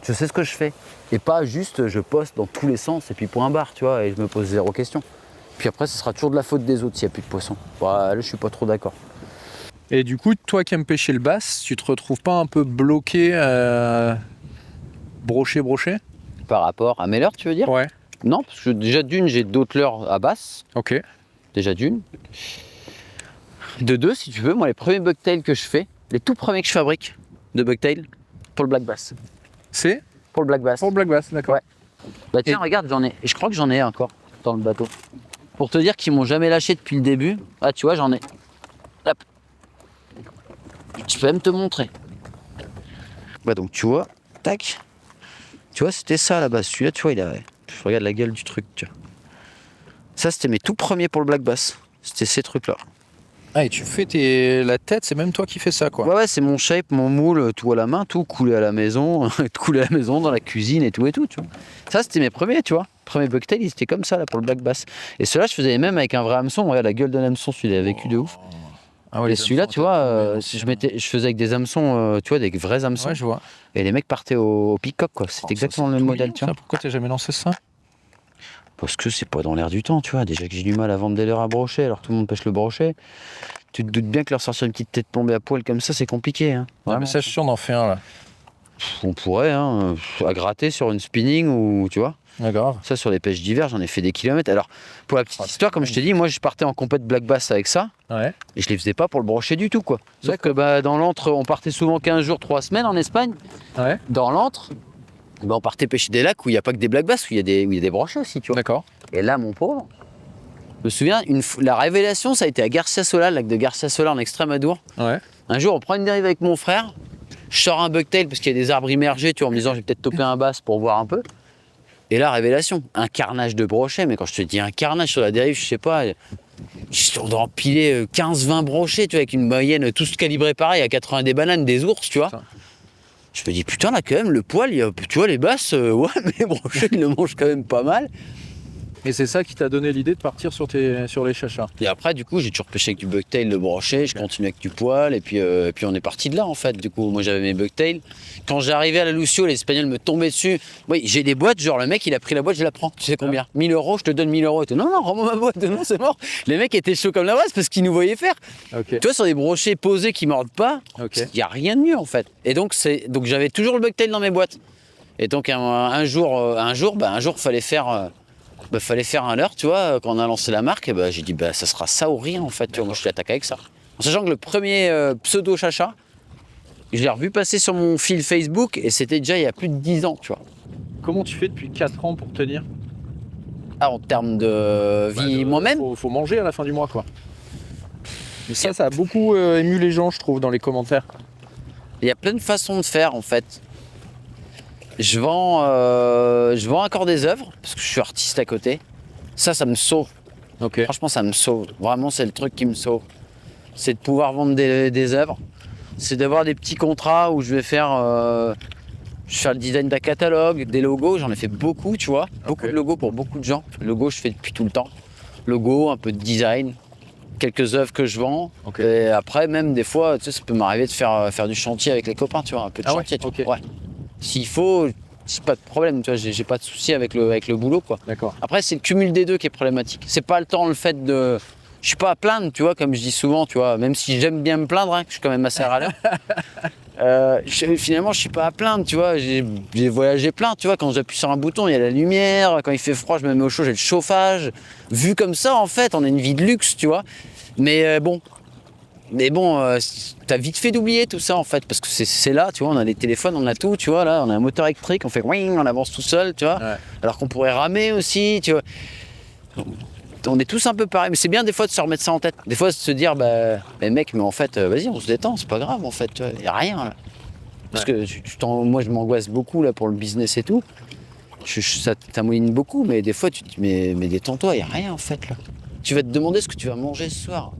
Je sais ce que je fais. Et pas juste, je poste dans tous les sens et puis point barre, tu vois, et je me pose zéro question. Puis après, ce sera toujours de la faute des autres s'il n'y a plus de poissons. Bah, là, je suis pas trop d'accord. Et du coup, toi qui aimes pêcher le bass, tu te retrouves pas un peu bloqué broché Par rapport à mes leurres, tu veux dire? Ouais. Non, parce que déjà d'une, j'ai d'autres leurres à basse. Ok. Déjà d'une. De deux, si tu veux, moi, les premiers bucktails que je fais, les tout premiers que je fabrique de bucktails, pour le black bass. C'est Pour le black bass. pour Black Bass, d'accord. Ouais. Bah tiens, Et- regarde, je crois que j'en ai encore dans le bateau. Pour te dire qu'ils m'ont jamais lâché depuis le début. Ah, tu vois, j'en ai. Hop. Je peux même te montrer. Bah donc tu vois, tac. Tu vois, c'était ça à la base. Celui-là, tu vois, il a. Je regarde la gueule du truc, tu vois. Ça, c'était mes tout premiers pour le black bass. C'était ces trucs-là. Ah, et tu fais la tête, c'est même toi qui fais ça, quoi. Ouais, c'est mon shape, mon moule, tout à la main, tout coulé à la maison, coulé à la maison, dans la cuisine et tout, tu vois. Ça, c'était mes premiers, tu vois. Premiers bucktails, ils étaient comme ça, là, pour le black bass. Et ceux-là, je faisais même avec un vrai hameçon. Regarde la gueule d'un hameçon, celui-là, il a vécu de ouf. Ah ouais, Et celui-là, tu vois, je faisais avec des hameçons, tu vois, des vrais hameçons. Ouais, je vois. Et les mecs partaient au peacock, quoi. C'est exactement le même modèle, tu vois. Pourquoi t'as jamais lancé ça? Parce que c'est pas dans l'air du temps, tu vois. Déjà que j'ai du mal à vendre des leurres à brochet, alors tout le monde pêche le brochet. Tu te doutes bien que leur sortir une petite tête plombée à poil comme ça, c'est compliqué. Hein. Ouais, mais ça, je suis sûr d'en faire un, là. On pourrait, hein, à gratter sur une spinning ou, tu vois. Ah, grave. Ça, sur les pêches d'hiver, j'en ai fait des kilomètres. Alors, pour la petite histoire, comme je t'ai dit, moi, je partais en compète black bass avec ça. Ouais. Et je les faisais pas pour le brochet du tout, quoi. C'est vrai que bah, dans l'antre, on partait souvent 15 jours, 3 semaines en Espagne. Ouais. Dans l'antre, bah, on partait pêcher des lacs où il n'y a pas que des black bass, où il y a des brochets aussi, tu vois. D'accord. Et là, mon pauvre, je me souviens, la révélation, ça a été à Garcia Sola, le lac de Garcia Sola en Extremadure. Ouais. Un jour, on prend une dérive avec mon frère, je sors un bucktail parce qu'il y a des arbres immergés, tu vois, en me disant, je vais peut-être toper un bass pour voir un peu. Et là, révélation, un carnage de brochets, mais quand je te dis un carnage sur la dérive, je sais pas, on doit empiler 15-20 brochets, tu vois, avec une moyenne tous calibrés pareil, à 80 des bananes, des ours, tu vois. Putain. Je me dis, putain, là, quand même, le poil, tu vois, les basses, ouais, mais les brochets, ils le mangent quand même pas mal. Et c'est ça qui t'a donné l'idée de partir sur les chachas. Et après, du coup, j'ai toujours pêché avec du bucktail, le brochet, je continue avec du poil, et puis on est parti de là, en fait. Du coup, moi, j'avais mes bucktails. Quand j'arrivais à la Lucio, les Espagnols me tombaient dessus. Oui, j'ai des boîtes, genre, le mec, il a pris la boîte, je la prends. Tu sais combien? 1000 €, je te donne 1000 €. Et tout. Non, non, rends-moi ma boîte. Non, c'est mort. Les mecs étaient chauds comme la brasse parce qu'ils nous voyaient faire. Ok. Tu vois, sur des brochets posés qui mordent pas, Ok. il n'y a rien de mieux, en fait. Et donc, j'avais toujours le bucktail dans mes boîtes. Et donc, un jour, fallait faire. Fallait faire un leurre, tu vois, quand on a lancé la marque, et j'ai dit, ça sera ça ou rien, en fait, tu vois, moi je l'attaque avec ça. En sachant que le premier pseudo-chacha, je l'ai revu passer sur mon fil Facebook, et c'était déjà il y a plus de 10 ans, tu vois. Comment tu fais depuis 4 ans pour tenir? Ah, en termes de vie moi-même, Faut manger à la fin du mois, quoi. Mais ça a beaucoup ému les gens, je trouve, dans les commentaires. il y a plein de façons de faire, en fait. Je vends encore des œuvres, parce que je suis artiste à côté. Ça me sauve. Ok. Franchement, ça me sauve. Vraiment, c'est le truc qui me sauve. C'est de pouvoir vendre des œuvres. C'est d'avoir des petits contrats où je vais faire le design d'un catalogue, des logos. J'en ai fait beaucoup, tu vois. Beaucoup de logos pour beaucoup de gens. Le logo, je fais depuis tout le temps. Logo, un peu de design, quelques œuvres que je vends. Ok. Et après, même des fois, tu sais, ça peut m'arriver de faire du chantier avec les copains, tu vois. Un peu de chantier, tu vois. Ouais. S'il faut, c'est pas de problème, tu vois. J'ai pas de souci avec le boulot, quoi. D'accord. Après, c'est le cumul des deux qui est problématique. C'est pas le temps, le fait de. Je suis pas à plaindre, tu vois, comme je dis souvent, tu vois, même si j'aime bien me plaindre, hein, que je suis quand même assez râleur. Finalement, je suis pas à plaindre, tu vois. J'ai voyagé plein, tu vois. Quand j'appuie sur un bouton, il y a la lumière. Quand il fait froid, je me mets au chaud, j'ai le chauffage. Vu comme ça, en fait, on a une vie de luxe, tu vois. Mais bon, t'as vite fait d'oublier tout ça, en fait, parce que c'est là, tu vois. On a des téléphones, on a tout, tu vois. Là, on a un moteur électrique, on fait wing, on avance tout seul, tu vois. Ouais. Alors qu'on pourrait ramer aussi, tu vois. On est tous un peu pareils, mais c'est bien des fois de se remettre ça en tête. Des fois, de se dire, mais mec, mais en fait, vas-y, on se détend, c'est pas grave, en fait, tu vois, y a rien, là. Parce que moi, je m'angoisse beaucoup, là, pour le business et tout. Ça t'amouline beaucoup, mais des fois, tu te dis, mais détends-toi, y a rien, en fait, là. Tu vas te demander ce que tu vas manger ce soir.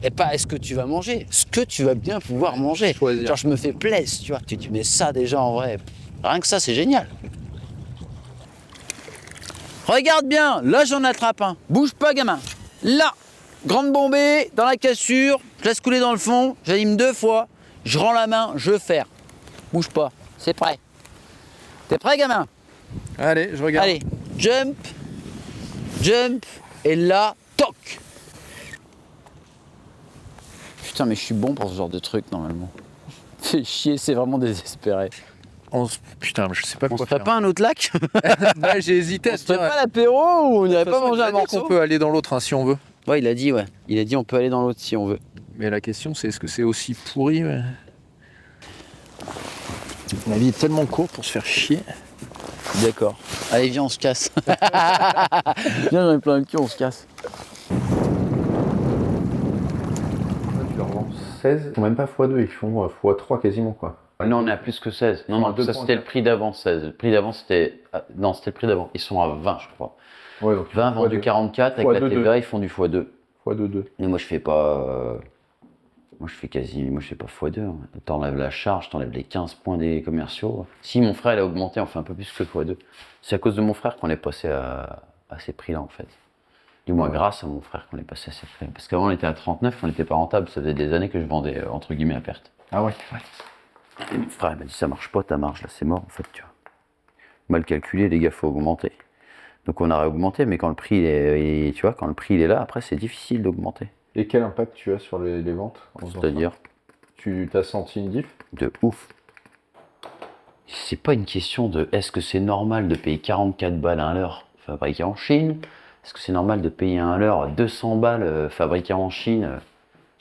Et pas est-ce que tu vas manger, ce que tu vas bien pouvoir manger. Choisir. Genre, je me fais plaisir, tu vois. Tu te dis, mais ça, déjà, en vrai, rien que ça, c'est génial. Regarde bien, là j'en attrape un. Bouge pas, gamin. Là, grande bombée, dans la cassure, je laisse couler dans le fond, j'anime 2 fois, je rends la main, je ferre. Bouge pas, c'est prêt. T'es prêt, gamin? Allez, je regarde. Allez, jump, et là, toc. Putain, mais je suis bon pour ce genre de truc, normalement. Fais chier, c'est vraiment désespéré. Putain, je sais pas On se quoi ferait faire. pas un autre lac? Bah, j'ai hésité On à se se ferait dire. pas l'apéro ou on n'irait pas manger un morceau? On peut aller dans l'autre, hein, si on veut. Ouais, il a dit on peut aller dans l'autre si on veut. Mais la question, c'est est-ce que c'est aussi pourri? La vie est tellement courte pour se faire chier. D'accord. Allez, viens, on se casse. Viens, j'en ai plein le cul, on se casse. 16, ils font même pas x2, ils font x3 quasiment quoi. Non, on est à plus que 16. Non, non, ça c'était le prix d'avant, 16. Le prix d'avant c'était... Non, c'était le prix d'avant. Ils sont à 20, je crois. Ouais, donc 20 vendu 44, avec la TVA, ils font du x2. x2. Mais moi, je fais pas... Moi, je fais pas x2. Hein. T'enlèves la charge, t'enlèves les 15 points des commerciaux. Si mon frère, il a augmenté, on fait un peu plus que x2. C'est à cause de mon frère qu'on est passé à ces prix-là, en fait. Du moins, grâce à mon frère qu'on est passé à ces prix-là. Parce qu'avant, on était à 39, on n'était pas rentable. Ça faisait des années que je vendais, entre guillemets, à perte. Ah ouais. Et mon frère, il m'a dit, ça marche pas, ta marge, là, c'est mort, en fait, tu vois. Mal calculé, les gars, faut augmenter. Donc, on a réaugmenté, mais quand le prix, tu vois, quand le prix, il est là, après, c'est difficile d'augmenter. Et quel impact tu as sur les ventes? C'est-à-dire Tu t'as senti une diff? de ouf. C'est pas une question de est-ce que c'est normal de payer 44 balles à l'heure fabriqué en Chine? Est-ce que c'est normal de payer à l'heure 200 balles fabriqué en Chine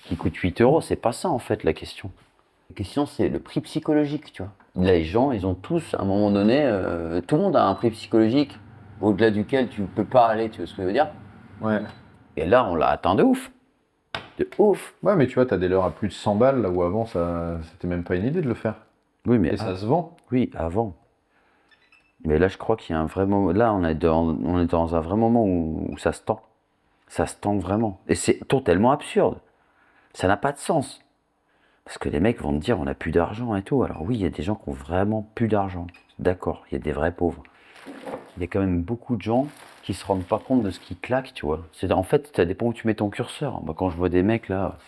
qui coûte 8 euros? C'est pas ça en fait la question. La question c'est le prix psychologique, tu vois. Là, les gens, ils ont tous, à un moment donné, tout le monde a un prix psychologique au-delà duquel tu peux pas aller, tu vois ce que je veux dire? Ouais. Et là, on l'a atteint de ouf. De ouf. Ouais, mais tu vois, t'as des leurres à plus de 100 balles, là où avant, ça, c'était même pas une idée de le faire. Oui, mais Et ça se vend. oui, avant. Mais là, je crois qu'il y a un vrai moment. Là, on est dans un vrai moment où ça se tend. Ça se tend vraiment. Et c'est totalement absurde. Ça n'a pas de sens. Parce que les mecs vont te dire, on n'a plus d'argent et tout. Alors oui, il y a des gens qui ont vraiment plus d'argent. D'accord, il y a des vrais pauvres. Il y a quand même beaucoup de gens qui se rendent pas compte de ce qu'ils claquent, tu vois. En fait, ça dépend où tu mets ton curseur. Moi, quand je vois des mecs là,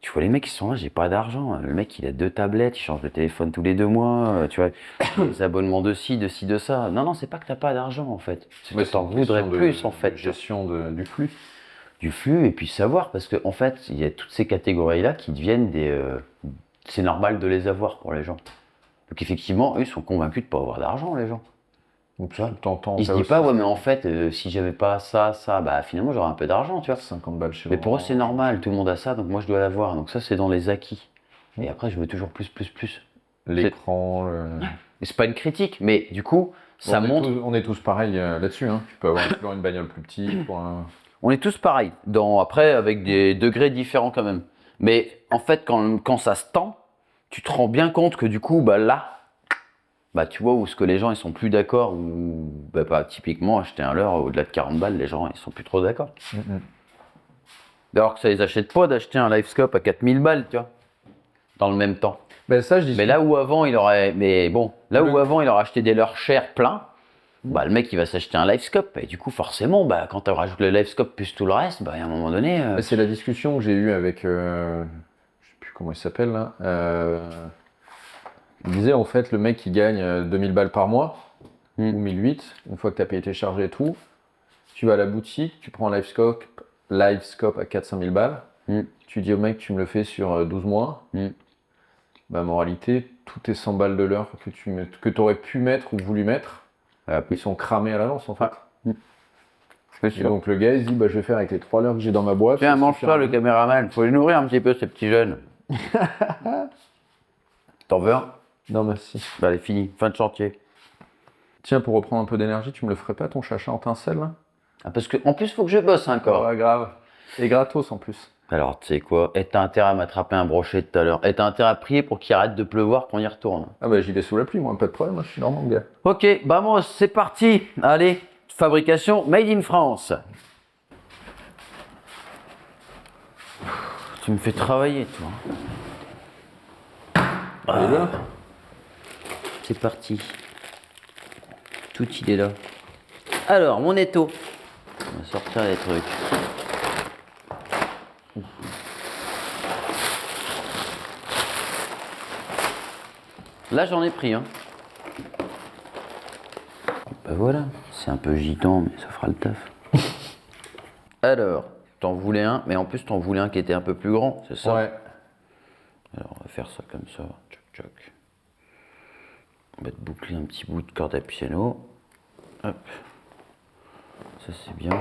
tu vois les mecs qui sont là, j'ai pas d'argent. Le mec, il a 2 tablettes, il change de téléphone tous les 2 mois, tu vois, les abonnements de ci, de ça. Non, non, c'est pas que t'as pas d'argent en fait. C'est que t'en voudrais plus en fait. Gestion du flux. Du flux et puis savoir, parce qu'en fait, il y a toutes ces catégories-là qui deviennent des. C'est normal de les avoir pour les gens. Donc effectivement, eux, ils sont convaincus de pas avoir d'argent, les gens. Donc ça, t'entends. Ils se disent pas, ouais, mais en fait, si j'avais pas ça, bah finalement, j'aurais un peu d'argent, tu vois. 50 balles chez Mais pour eux, c'est normal, tout le monde a ça, donc moi, je dois l'avoir. Donc ça, c'est dans les acquis. Et après, je veux toujours plus. L'écran, Et c'est pas une critique, mais du coup, ça montre. On est tous pareils là-dessus. Hein. Tu peux avoir toujours une bagnole plus petite. On est tous pareils. Après, avec des degrés différents quand même. Mais en fait, quand ça se tend, tu te rends bien compte que du coup, bah là, bah tu vois où ce que les gens ils sont plus d'accord ou bah, typiquement acheter un leurre au-delà de 40 balles, les gens ils sont plus trop d'accord. Alors que ça les achète pas d'acheter un Livescope à 4000 balles, tu vois, dans le même temps. Ben ça, je dis. Mais là où avant il aurait, où avant il aurait acheté des leurres chers pleins, bah le mec il va s'acheter un Livescope et du coup forcément bah quand tu rajoutes le Livescope plus tout le reste, bah à un moment donné. C'est la discussion que j'ai eue avec, je sais plus comment il s'appelle là. Il disait en fait le mec il gagne 2000 balles par mois ou 1008, une fois que tu as payé tes charges et tout, tu vas à la boutique, tu prends un Livescope à 400 000 balles, tu dis au mec tu me le fais sur 12 mois, bah moralité, tous tes 100 balles de l'heure que tu aurais pu mettre ou voulu mettre, ils sont cramés à l'avance en fait. Et donc le gars il se dit bah je vais faire avec les 3 leurres que j'ai dans ma boîte. Tiens, mange-toi le caméraman, faut les nourrir un petit peu ces petits jeunes. T'en veux un? Non merci. Bah allez, fini, fin de chantier. Tiens, pour reprendre un peu d'énergie, tu me le ferais pas ton chacha en tincelle là? Ah, parce que en plus faut que je bosse encore. Ouais, grave. Et gratos en plus. Alors tu sais quoi, et t'as intérêt à m'attraper un brochet tout à l'heure, et t'as intérêt à prier pour qu'il arrête de pleuvoir qu'on y retourne. Ah bah j'y vais sous la pluie, moi, pas de problème, moi je suis normand gars. Ok, vamos, c'est parti. Allez, fabrication made in France. Tu me fais travailler, toi. Allez là. C'est parti. Tout il est là. Alors, mon étau. On va sortir les trucs. Là, j'en ai pris, hein. Ben voilà, c'est un peu gitan, mais ça fera le taf. Alors, t'en voulais un, mais en plus, t'en voulais un qui était un peu plus grand, c'est ça? Ouais. Alors, on va faire ça comme ça. Tchoc, tchoc. On va te boucler un petit bout de corde à piano. Hop. Ça, c'est bien.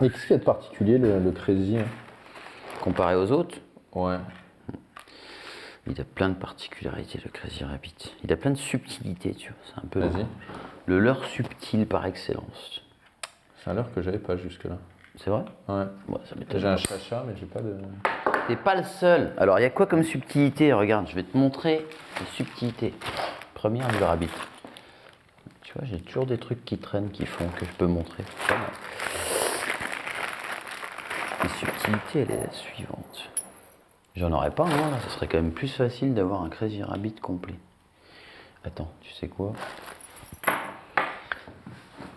Mais qu'est-ce qu'il y a de particulier, le Crazy hein? Comparé aux autres, Ouais. il a plein de particularités, le Crazy Rabbit. Il a plein de subtilités, tu vois. C'est un peu Vas-y. le leurre subtil par excellence. C'est un leurre que j'avais pas jusque-là. C'est vrai? Ouais. Ouais, ça m'étonne. J'ai un chacha, mais j'ai pas de. T'es pas le seul. Alors, il y a quoi comme subtilité? Regarde, je vais te montrer les subtilités. Première du rabbit. Tu vois, j'ai toujours des trucs qui traînent, qui font que je peux montrer. Pas mal. Les subtilités, elle est la suivante. J'en aurais pas un, là. Ce serait quand même plus facile d'avoir un Crazy Rabbit complet. Attends, tu sais quoi?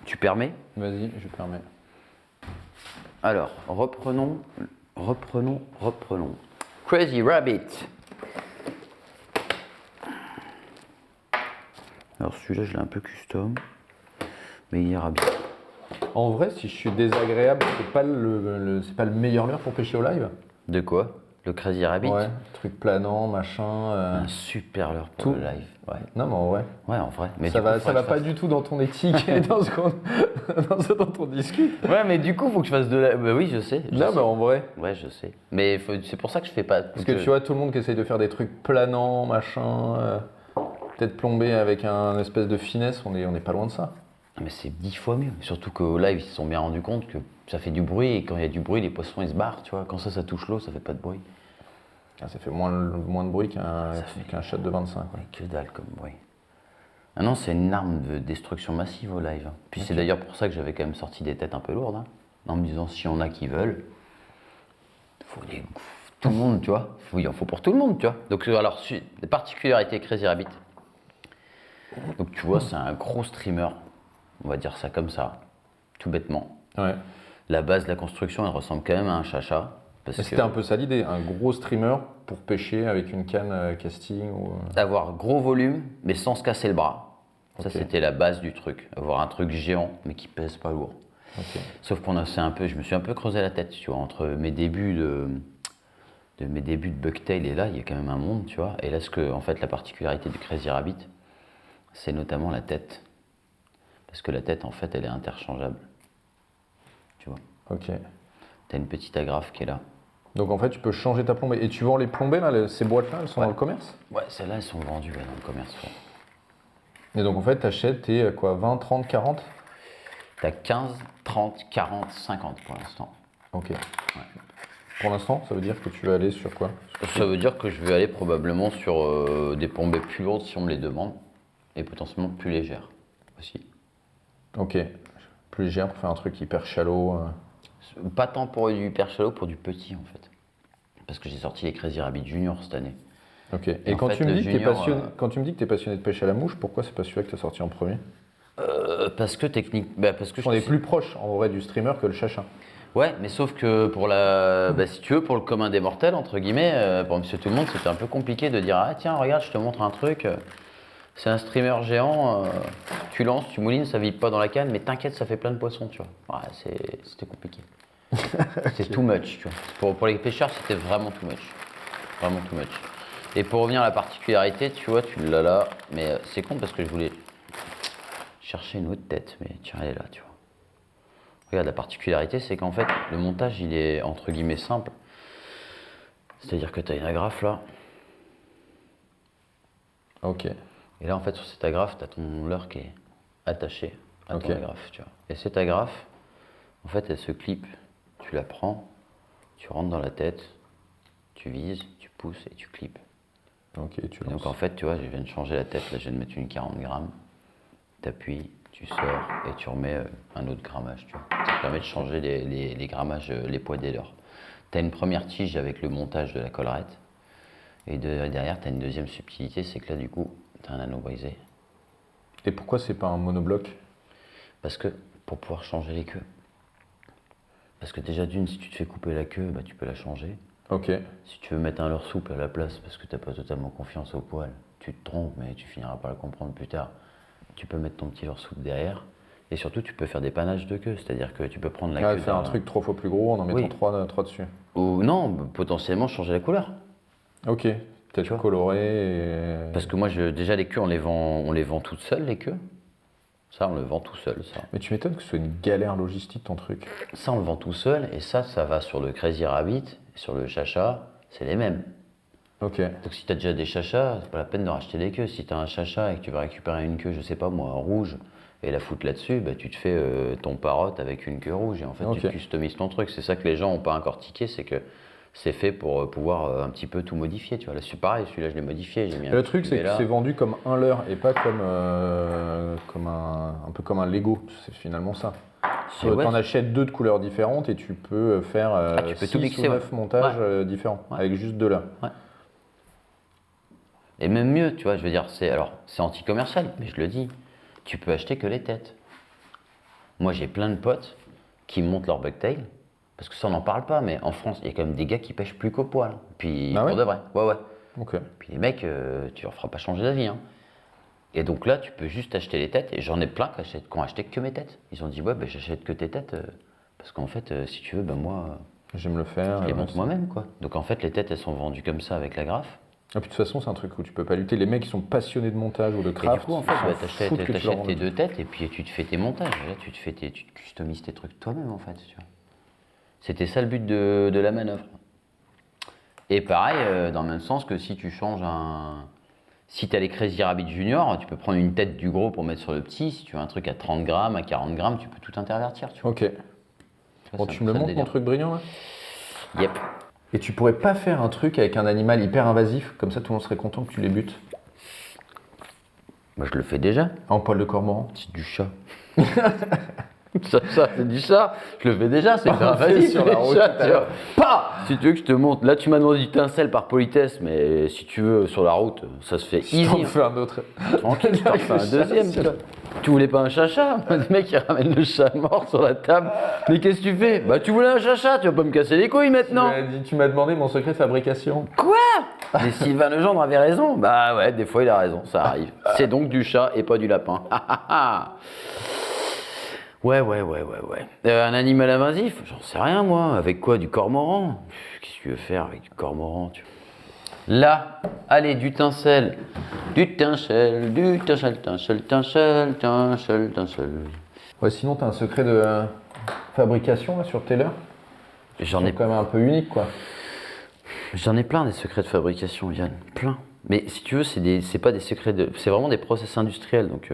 Tu permets? Vas-y, je permets. Alors, reprenons. Crazy Rabbit. Alors celui-là, je l'ai un peu custom, mais il est rabbit. En vrai, si je suis désagréable, c'est pas c'est pas le meilleur leurre pour pêcher au live? De quoi? Le Crazy Rabbit? Ouais, truc planant, machin. Un super leurre pour Tout. le live. Ouais. Non, mais en vrai. Ouais, en vrai. Mais Ça du coup, va, faudrait ça que va je pas du tout dans ton éthique et dans ce dont on discute. Ouais, mais du coup, faut que je fasse de la. Bah oui, je sais. je Non, sais. mais en vrai. Ouais, je sais. Mais c'est pour ça que je fais pas. Parce que tu vois, tout le monde qui essaye de faire des trucs planants, machin, peut-être plombé avec un espèce de finesse, on n'est pas loin de ça. Mais c'est 10 fois mieux. Surtout qu'au live, ils se sont bien rendus compte que ça fait du bruit et quand il y a du bruit, les poissons ils se barrent, tu vois. Quand ça touche l'eau, ça fait pas de bruit. Ah, ça fait moins de bruit qu'un shot de 25. Ouais. Ouais, que dalle comme bruit. Ah non, c'est une arme de destruction massive au live. Puis c'est d'ailleurs pour ça que j'avais quand même sorti des têtes un peu lourdes. En me disant, si on a qui veulent, tout le monde, tu vois. Il en faut pour tout le monde, tu vois. Donc alors, les particularités Crazy Rabbit. Donc tu vois, c'est un gros streamer. On va dire ça comme ça, tout bêtement. Ouais. La base de la construction, elle ressemble quand même à un chacha. Parce Et que c'était un peu ça l'idée, un gros streamer pour pêcher avec une canne casting ou... avoir gros volume, mais sans se casser le bras. Ça, Ok. c'était la base du truc. Avoir un truc géant, mais qui pèse pas lourd. Ok. Sauf je me suis un peu creusé la tête, tu vois, entre mes débuts de Bucktail et là, il y a quand même un monde, tu vois. Et là, en fait, la particularité du Crazy Rabbit, c'est notamment la tête. Parce que la tête, en fait, elle est interchangeable. Tu vois. Ok. T'as une petite agrafe qui est là. Donc en fait, tu peux changer ta plombée. Et tu vends les plombées, là, ces boîtes-là, elles sont Ouais. dans le commerce? Ouais, celles-là, elles sont vendues ouais, dans le commerce. Ouais. Et donc en fait, t'achètes tes quoi, 20, 30, 40? T'as 15, 30, 40, 50 pour l'instant. Ok. Pour l'instant, ça veut dire que tu vas aller sur quoi? Ça veut dire que je vais aller probablement sur des plombées plus lourdes si on me les demande. Et potentiellement plus légères aussi. Ok. Plus légère pour faire un truc hyper shallow. Pas tant pour du hyper shallow, pour du petit en fait. Parce que j'ai sorti les Crazy Rabbit Junior cette année. Ok. Et en quand, fait, tu me le dis que t'es junior, passionné, quand tu me dis que tu es passionné de pêche à la mouche, pourquoi c'est pas celui-là que tu as sorti en premier? Parce que technique. Bah, parce que On est plus proche en vrai du streamer que le chacha. Ouais, mais sauf que pour si tu veux, pour le commun des mortels, entre guillemets, pour Monsieur Tout le Monde, c'était un peu compliqué de dire ah tiens, regarde, je te montre un truc. C'est un streamer géant, tu lances, tu moulines, ça vit pas dans la canne, mais t'inquiète, ça fait plein de poissons, tu vois. Ouais, c'était compliqué. C'était too much, tu vois. Pour les pêcheurs, c'était vraiment too much. Vraiment too much. Et pour revenir à la particularité, tu vois, tu l'as là, mais c'est con parce que je voulais chercher une autre tête, mais tiens, elle est là, tu vois. Regarde, la particularité, c'est qu'en fait, le montage, il est entre guillemets simple. C'est-à-dire que tu as une agrafe là, Ok. et là, en fait, sur cette agrafe, tu as ton leurre qui est attaché à ton Ok. agrafe, tu vois. Et cette agrafe, en fait, elle se clip. Tu la prends, tu rentres dans la tête, tu vises, tu pousses et tu clips. Ok, tu Et donc lances. en fait, tu vois, je viens de changer la tête, là je viens de mettre une 40 grammes. T'appuies, tu sors et tu remets un autre grammage, tu vois. Ça te permet de changer les grammages, les poids des leurres. T'as une première tige avec le montage de la collerette. Et derrière, t'as une deuxième subtilité, c'est que là du coup, t'as un anneau brisé. Et pourquoi c'est pas un monobloc? Parce que, pour pouvoir changer les queues. Parce que déjà d'une, si tu te fais couper la queue, bah, tu peux la changer. Ok. Si tu veux mettre un leurre souple à la place parce que t'as pas totalement confiance au poil, tu te trompes, mais tu finiras par le comprendre plus tard. Tu peux mettre ton petit leurre souple derrière. Et surtout, tu peux faire des panaches de queue, c'est-à-dire que tu peux prendre la Ah, queue faire un d'un- truc 3 fois plus gros en mettant Oui. 3 dessus. Ou non, potentiellement changer la couleur. Ok. Tu Peut-être vois. coloré et... Parce que moi, déjà les queues, on les vend toutes seules, les queues. Ça, on le vend tout seul, ça. Mais tu m'étonnes que ce soit une galère logistique ton truc. Ça, on le vend tout seul, et ça va sur le Crazy Rabbit, et sur le chacha, c'est les mêmes. Ok. Donc si tu as déjà des chachas, c'est pas la peine de racheter des queues. Si tu as un chacha et que tu vas récupérer une queue, je sais pas moi, rouge, et la foutre là-dessus, bah, tu te fais ton parotte avec une queue rouge. Et en fait, Ok. tu customises ton truc. C'est ça que les gens n'ont pas encore tiqué, c'est que C'est fait pour pouvoir un petit peu tout modifier, tu vois. Là, c'est pareil, celui-là, je l'ai modifié, j'ai mis un Le petit truc, c'est que là. c'est vendu comme un leurre et pas comme un peu comme un Lego. C'est finalement ça. Tu Ouais. en achètes 2 de couleurs différentes et tu peux faire tu peux 6 tout mixer, ou 9 ouais. montages différents Ouais. avec juste 2 leurres. Et même mieux, tu vois, je veux dire, c'est anti-commercial, mais je le dis, tu peux acheter que les têtes. Moi, j'ai plein de potes qui montent leur bucktail, parce que ça, on n'en parle pas, mais en France, il y a quand même des gars qui pêchent plus qu'au poil. Puis, Ah ouais pour de vrai, ouais. Ok. Puis les mecs, tu leur feras pas changer d'avis, hein. Et donc là, tu peux juste acheter les têtes, et j'en ai plein qui ont acheté que mes têtes. Ils ont dit, ouais, ben, j'achète que tes têtes, parce qu'en fait, si tu veux, ben moi, J'aime le faire. je les monte moi-même, quoi. Donc en fait, les têtes, elles sont vendues comme ça avec la graffe. Et puis de toute façon, c'est un truc où tu peux pas lutter. Les mecs qui sont passionnés de montage ou de Et craft, du coup, en fait, ils bah, s'en t'achètes foutent que tu leur t'achètes vendes. tes 2 têtes et puis tu te fais tes montages. Là, tu te customises tes trucs toi-même, en fait. Tu vois. C'était ça le but de la manœuvre. Et pareil, dans le même sens que si tu changes un... Si tu as les Crazy Rabbit Junior, tu peux prendre une tête du gros pour mettre sur le petit. Si tu veux un truc à 30 grammes, à 40 grammes, tu peux tout intervertir. Tu vois. Ok. Ça, Bon, c'est tu un me peu le ça, montres, mon délire. truc brillant là Yep. Et tu pourrais pas faire un truc avec un animal hyper invasif, comme ça tout le monde serait content que tu les butes. Moi, je le fais déjà. En poil de cormoran. C'est du chat. ça c'est du chat. Je le fais déjà, c'est grave. fait Vas-y, sur fais la le route chat, tout à tu vois. l'heure. Pas Si tu veux que je te montre. Là, tu m'as demandé du tincelle par politesse, mais si tu veux, sur la route, ça se fait Je easy. t'en hein. fais un autre. Tranquille, je t'en fais un Le chat, deuxième. c'est- Tu vois. Tu voulais pas un chacha? Le mec, il ramène le chat mort sur la table. Mais qu'est-ce que tu fais? Bah, tu voulais un chacha, tu vas pas me casser les couilles maintenant. Tu m'as demandé mon secret de fabrication. Quoi? Mais Sylvain Legendre avait raison? Bah ouais, des fois il a raison, ça arrive. C'est donc du chat et pas du lapin. Ouais. Un animal invasif? J'en sais rien moi. Avec quoi? Du cormoran? Qu'est-ce que tu veux faire avec du cormoran? Là, allez, du tincelle. Tincelle. Ouais, sinon t'as un secret de fabrication là, sur tes leurres. J'en ai C'est quand même un peu unique quoi. J'en ai plein des secrets de fabrication, Yann. Plein. Mais si tu veux, c'est pas des secrets de. C'est vraiment des process industriels. Donc,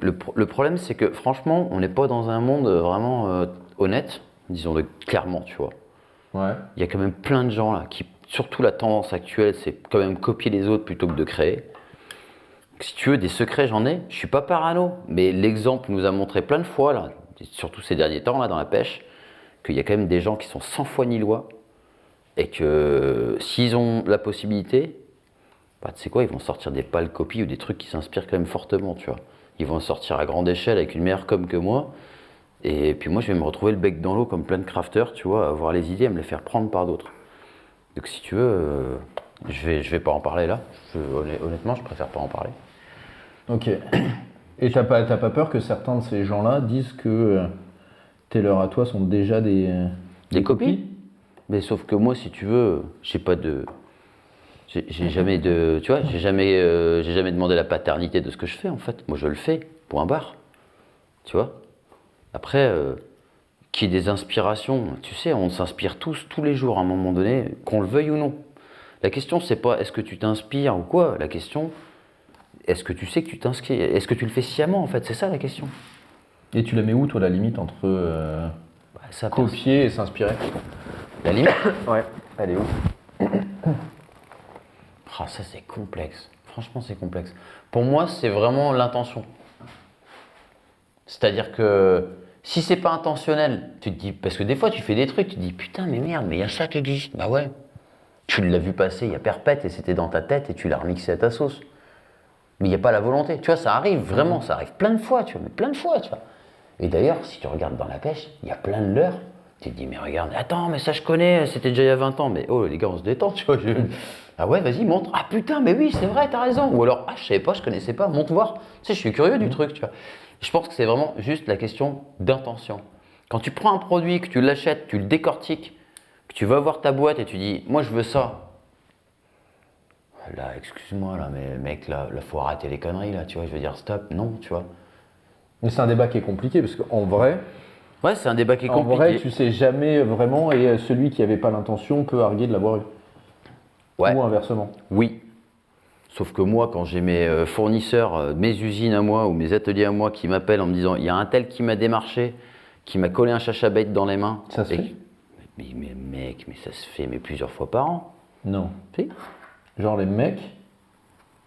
le problème, c'est que franchement, on n'est pas dans un monde vraiment honnête, disons-le clairement, tu vois. Ouais. Il y a quand même plein de gens là qui. Surtout la tendance actuelle, c'est quand même copier les autres plutôt que de créer. Si tu veux, des secrets, j'en ai. Je suis pas parano, mais l'exemple nous a montré plein de fois, là, surtout ces derniers temps, là, dans la pêche, qu'il y a quand même des gens qui sont sans foi ni loi et que s'ils ont la possibilité, bah, tu sais quoi, ils vont sortir des pâles copies ou des trucs qui s'inspirent quand même fortement, tu vois. Ils vont sortir à grande échelle avec une meilleure com que moi. Et puis moi, je vais me retrouver le bec dans l'eau comme plein de crafters, tu vois, à avoir les idées, à me les faire prendre par d'autres. Donc si tu veux, je vais pas en parler là. Honnêtement, je préfère pas en parler. Ok. Et t'as pas peur que certains de ces gens-là disent que tes leurres à toi sont déjà des copies. Mais sauf que moi, si tu veux, j'ai pas de... J'ai jamais de... Tu vois, j'ai jamais demandé la paternité de ce que je fais, en fait. Moi, je le fais, point barre. Tu vois. Après, qu'il y ait des inspirations, tu sais, on s'inspire tous les jours, à un moment donné, qu'on le veuille ou non. La question, c'est pas est-ce que tu t'inspires ou quoi. La question, est-ce que tu sais que tu t'inspires? Est-ce que tu le fais sciemment, en fait? C'est ça, la question. Et tu la mets où toi la limite entre Bah, ça, copier et s'inspirer? la limite. Ouais. Elle est où? Ah, ça, c'est complexe. Franchement, c'est complexe. Pour moi, c'est vraiment l'intention. C'est-à-dire que si c'est pas intentionnel, tu te dis, parce que des fois, tu fais des trucs, tu te dis, putain, mais merde, mais il y a ça qui existe. Bah ouais. Tu l'as vu passer, il y a perpète et c'était dans ta tête et tu l'as remixé à ta sauce. Mais il n'y a pas la volonté. Tu vois, ça arrive vraiment, ça arrive plein de fois, tu vois, mais plein de fois, tu vois. Et d'ailleurs, si tu regardes dans la pêche, il y a plein de leurres. Tu te dis, mais regarde, attends, mais ça je connais, c'était déjà il y a 20 ans. Mais oh, les gars, on se détend, tu vois. Ah ouais, vas-y, montre. Ah putain, mais oui, c'est vrai, t'as raison. Ou alors, ah, je savais pas, je connaissais pas, montre voir. Tu sais, je suis curieux du truc, tu vois. Je pense que c'est vraiment juste la question d'intention. Quand tu prends un produit, que tu l'achètes, tu le décortiques, que tu vas voir ta boîte et tu dis, moi je veux ça. Là, excuse-moi, là, mais mec, là, faut arrêter les conneries, là, tu vois. Je veux dire, stop, non, tu vois. Mais c'est un débat qui est compliqué parce qu'en vrai, Ouais, c'est un débat qui est en compliqué. vrai, tu sais jamais vraiment et celui qui avait pas l'intention peut arguer de l'avoir eu. Ouais. Ou inversement. Oui. Sauf que moi, quand j'ai mes fournisseurs, mes usines à moi ou mes ateliers à moi qui m'appellent en me disant il y a un tel qui m'a démarché, qui m'a collé un chacha bait dans les mains. Ça se fait Mais mec, mais ça se fait mais plusieurs fois par an. Non. Si, Genre les mecs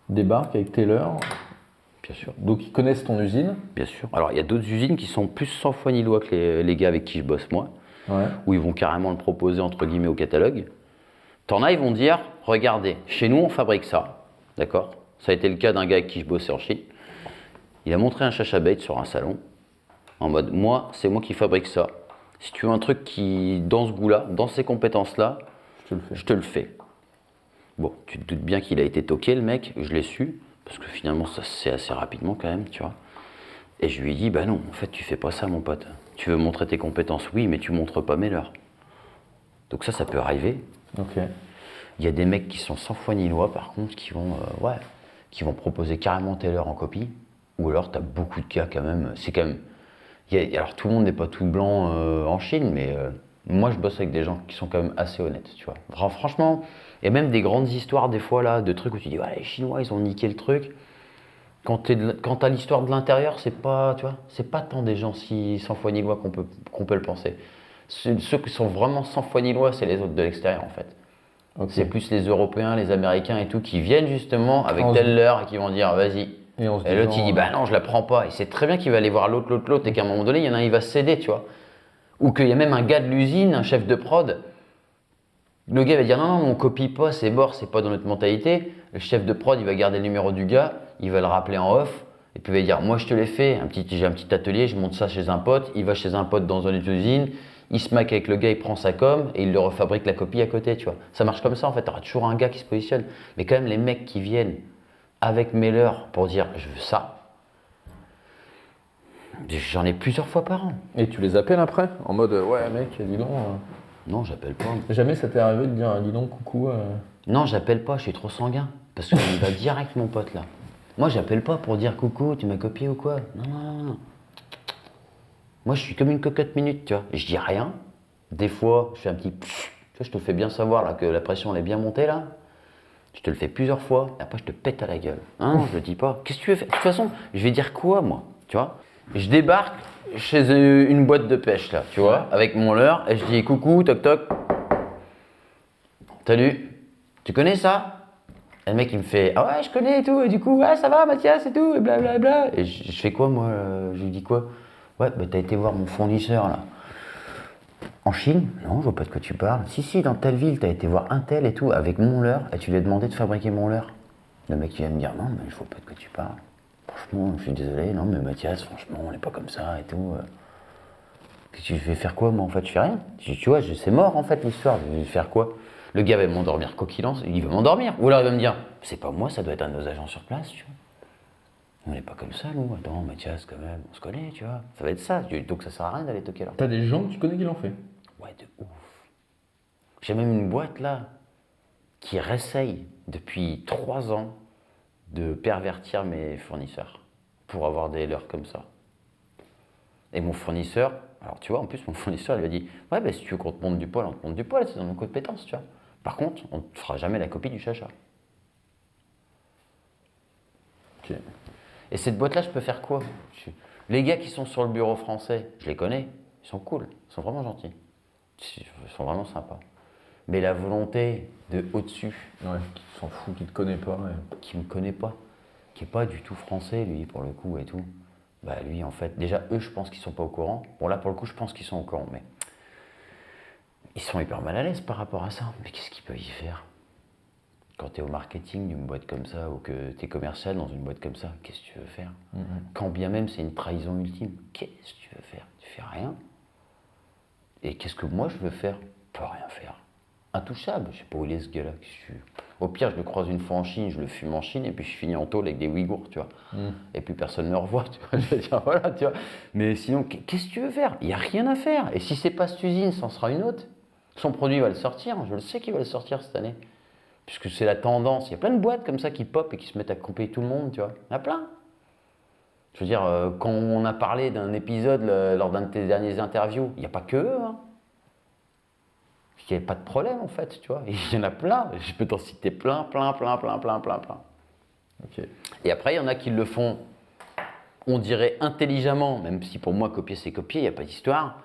débarquent avec Taylor, bien sûr. donc ils connaissent ton usine. Bien sûr. Alors, il y a d'autres usines qui sont plus sans foi ni loi que les gars avec qui je bosse, moi, Ouais. où ils vont carrément le proposer, entre guillemets, au catalogue. T'en as, ils vont dire, regardez, chez nous, on fabrique ça, d'accord? Ça a été le cas d'un gars avec qui je bossais en Chine. Il a montré un chacha bait sur un salon, en mode, moi, c'est moi qui fabrique ça. Si tu veux un truc qui, dans ce goût-là, dans ces compétences-là, Je te le fais. je te le fais. Bon, tu te doutes bien qu'il a été toqué, le mec, je l'ai su, parce que finalement, ça se sait assez rapidement quand même, tu vois. Et je lui ai dit, bah non, en fait, tu fais pas ça, mon pote. Tu veux montrer tes compétences, oui, mais tu montres pas mes leurs. Donc ça peut arriver. Ok. Il y a des mecs qui sont sans foi ni loi, par contre, qui vont proposer carrément Taylor en copie. Ou alors, tu as beaucoup de cas quand même. C'est quand même. Alors, tout le monde n'est pas tout blanc en Chine, mais moi, je bosse avec des gens qui sont quand même assez honnêtes, tu vois. Franchement, il y a même des grandes histoires, des fois, là, de trucs où tu dis, ouais, les Chinois, ils ont niqué le truc. Quand t'as l'histoire de l'intérieur, c'est pas, tu vois, c'est pas tant des gens sans foi ni loi qu'on peut le penser. Ceux qui sont vraiment sans foi ni loi, c'est les autres de l'extérieur, en fait. Ok. C'est plus les Européens, les Américains et tout, qui viennent justement avec En telle leurre et qui vont dire vas-y. Et en se Et l'autre disant, il dit bah non, je la prends pas. Et c'est très bien qu'il va aller voir l'autre et qu'à un moment donné, il y en a un, il va céder, tu vois. Ou qu'il y a même un gars de l'usine, un chef de prod. Le gars va dire non, on copie pas, c'est mort, c'est pas dans notre mentalité. Le chef de prod, il va garder le numéro du gars, il va le rappeler en off. Et puis il va dire moi je te l'ai fait, j'ai un petit atelier, je monte ça chez un pote. Il va chez un pote dans une usine. Il se maque avec le gars, il prend sa com et il le refabrique la copie à côté, tu vois. Ça marche comme ça en fait, tu auras toujours un gars qui se positionne. Mais quand même, les mecs qui viennent avec mes leurs pour dire je veux ça, j'en ai plusieurs fois par an. Et tu les appelles après en mode ouais mec, dis donc. Non, j'appelle pas. Jamais ça t'est arrivé de dire dis donc coucou. Non, j'appelle pas, je suis trop sanguin. Parce qu'il va direct, mon pote là. Moi, j'appelle pas pour dire coucou, tu m'as copié ou quoi. Non. Moi, je suis comme une cocotte minute, tu vois. Je dis rien. Des fois, je fais un petit pfff. Tu vois, je te fais bien savoir là que la pression elle est bien montée là. Je te le fais plusieurs fois. Et après, je te pète à la gueule. Hein, je le dis pas. Qu'est-ce que tu veux faire? De toute façon, je vais dire quoi, moi? Tu vois? Je débarque chez une boîte de pêche là, tu vois, avec mon leurre. Et je dis coucou, toc toc. Salut. Tu connais ça? Et le mec, il me fait ah ouais, je connais et tout. Et du coup, ouais, ça va, Mathias et tout. Et blablabla. Et je fais quoi, moi? Je lui dis quoi? Ouais, bah t'as été voir mon fournisseur là. En Chine? Non, je vois pas de quoi tu parles. Si, dans telle ville, t'as été voir un tel et tout, avec mon leurre, et tu lui as demandé de fabriquer mon leurre. Le mec, il vient me dire, non, mais je vois pas de quoi tu parles. Franchement, je suis désolé, non, mais Mathias, franchement, on n'est pas comme ça et tout. Puis tu vais faire quoi, moi, en fait? Je fais rien. Tu vois, c'est mort, en fait, l'histoire. Je vais faire quoi? Le gars va m'endormir, quoi qu'il en soit, il va m'endormir. Ou alors il va me dire, c'est pas moi, ça doit être un de nos agents sur place, tu vois. On n'est pas comme ça, nous. Attends, Mathias, quand même, on se connaît, tu vois. Ça va être ça. Donc ça sert à rien d'aller toquer là. T'as des gens que tu connais qui l'ont fait. Ouais, de ouf. J'ai même une boîte là qui réessaye depuis 3 ans de pervertir mes fournisseurs pour avoir des leurres comme ça. Et mon fournisseur, alors tu vois, en plus mon fournisseur il m'a dit ouais, bah, si tu veux qu'on te monte du poil, on te monte du poil, c'est dans nos compétences, tu vois. Par contre, on ne te fera jamais la copie du chacha. Ok. Et cette boîte-là, je peux faire quoi? Les gars qui sont sur le bureau français, je les connais, ils sont cool, ils sont vraiment gentils. Ils sont vraiment sympas. Mais la volonté de au-dessus, Ouais, qui s'en fout, qui te connaît pas. Ouais. qui me connaît pas, qui est pas du tout français, lui, pour le coup, et tout, bah lui, en fait, déjà, eux, je pense qu'ils sont pas au courant. Bon, là, pour le coup, je pense qu'ils sont au courant, mais ils sont hyper mal à l'aise par rapport à ça. Mais qu'est-ce qu'ils peuvent y faire? Quand tu es au marketing d'une boîte comme ça, ou que tu es commercial dans une boîte comme ça, qu'est-ce que tu veux faire? Quand bien même c'est une trahison ultime, qu'est-ce que tu veux faire? Tu fais rien. Et qu'est-ce que moi je veux faire? Pas rien faire. Intouchable, je sais pas où il est ce gars-là. Au pire, je le croise une fois en Chine, je le fume en Chine, et puis je finis en tôle avec des Ouïghours, tu vois. Et puis personne ne me revoit, tu vois. Je veux dire, voilà, tu vois. Mais sinon, qu'est-ce que tu veux faire? Il n'y a rien à faire. Et si c'est pas cette usine, ça en sera une autre. Son produit va le sortir, je le sais qu'il va le sortir cette année. Puisque c'est la tendance. Il y a plein de boîtes comme ça qui pop et qui se mettent à couper tout le monde, tu vois. Il y en a plein. Je veux dire, quand on a parlé d'un épisode lors d'un de tes derniers interviews, il n'y a pas que eux, hein. Il n'y avait pas de problème, en fait, tu vois. Il y en a plein. Je peux t'en citer plein. Ok. Et après, il y en a qui le font, on dirait intelligemment, même si pour moi, copier, c'est copier, il n'y a pas d'histoire.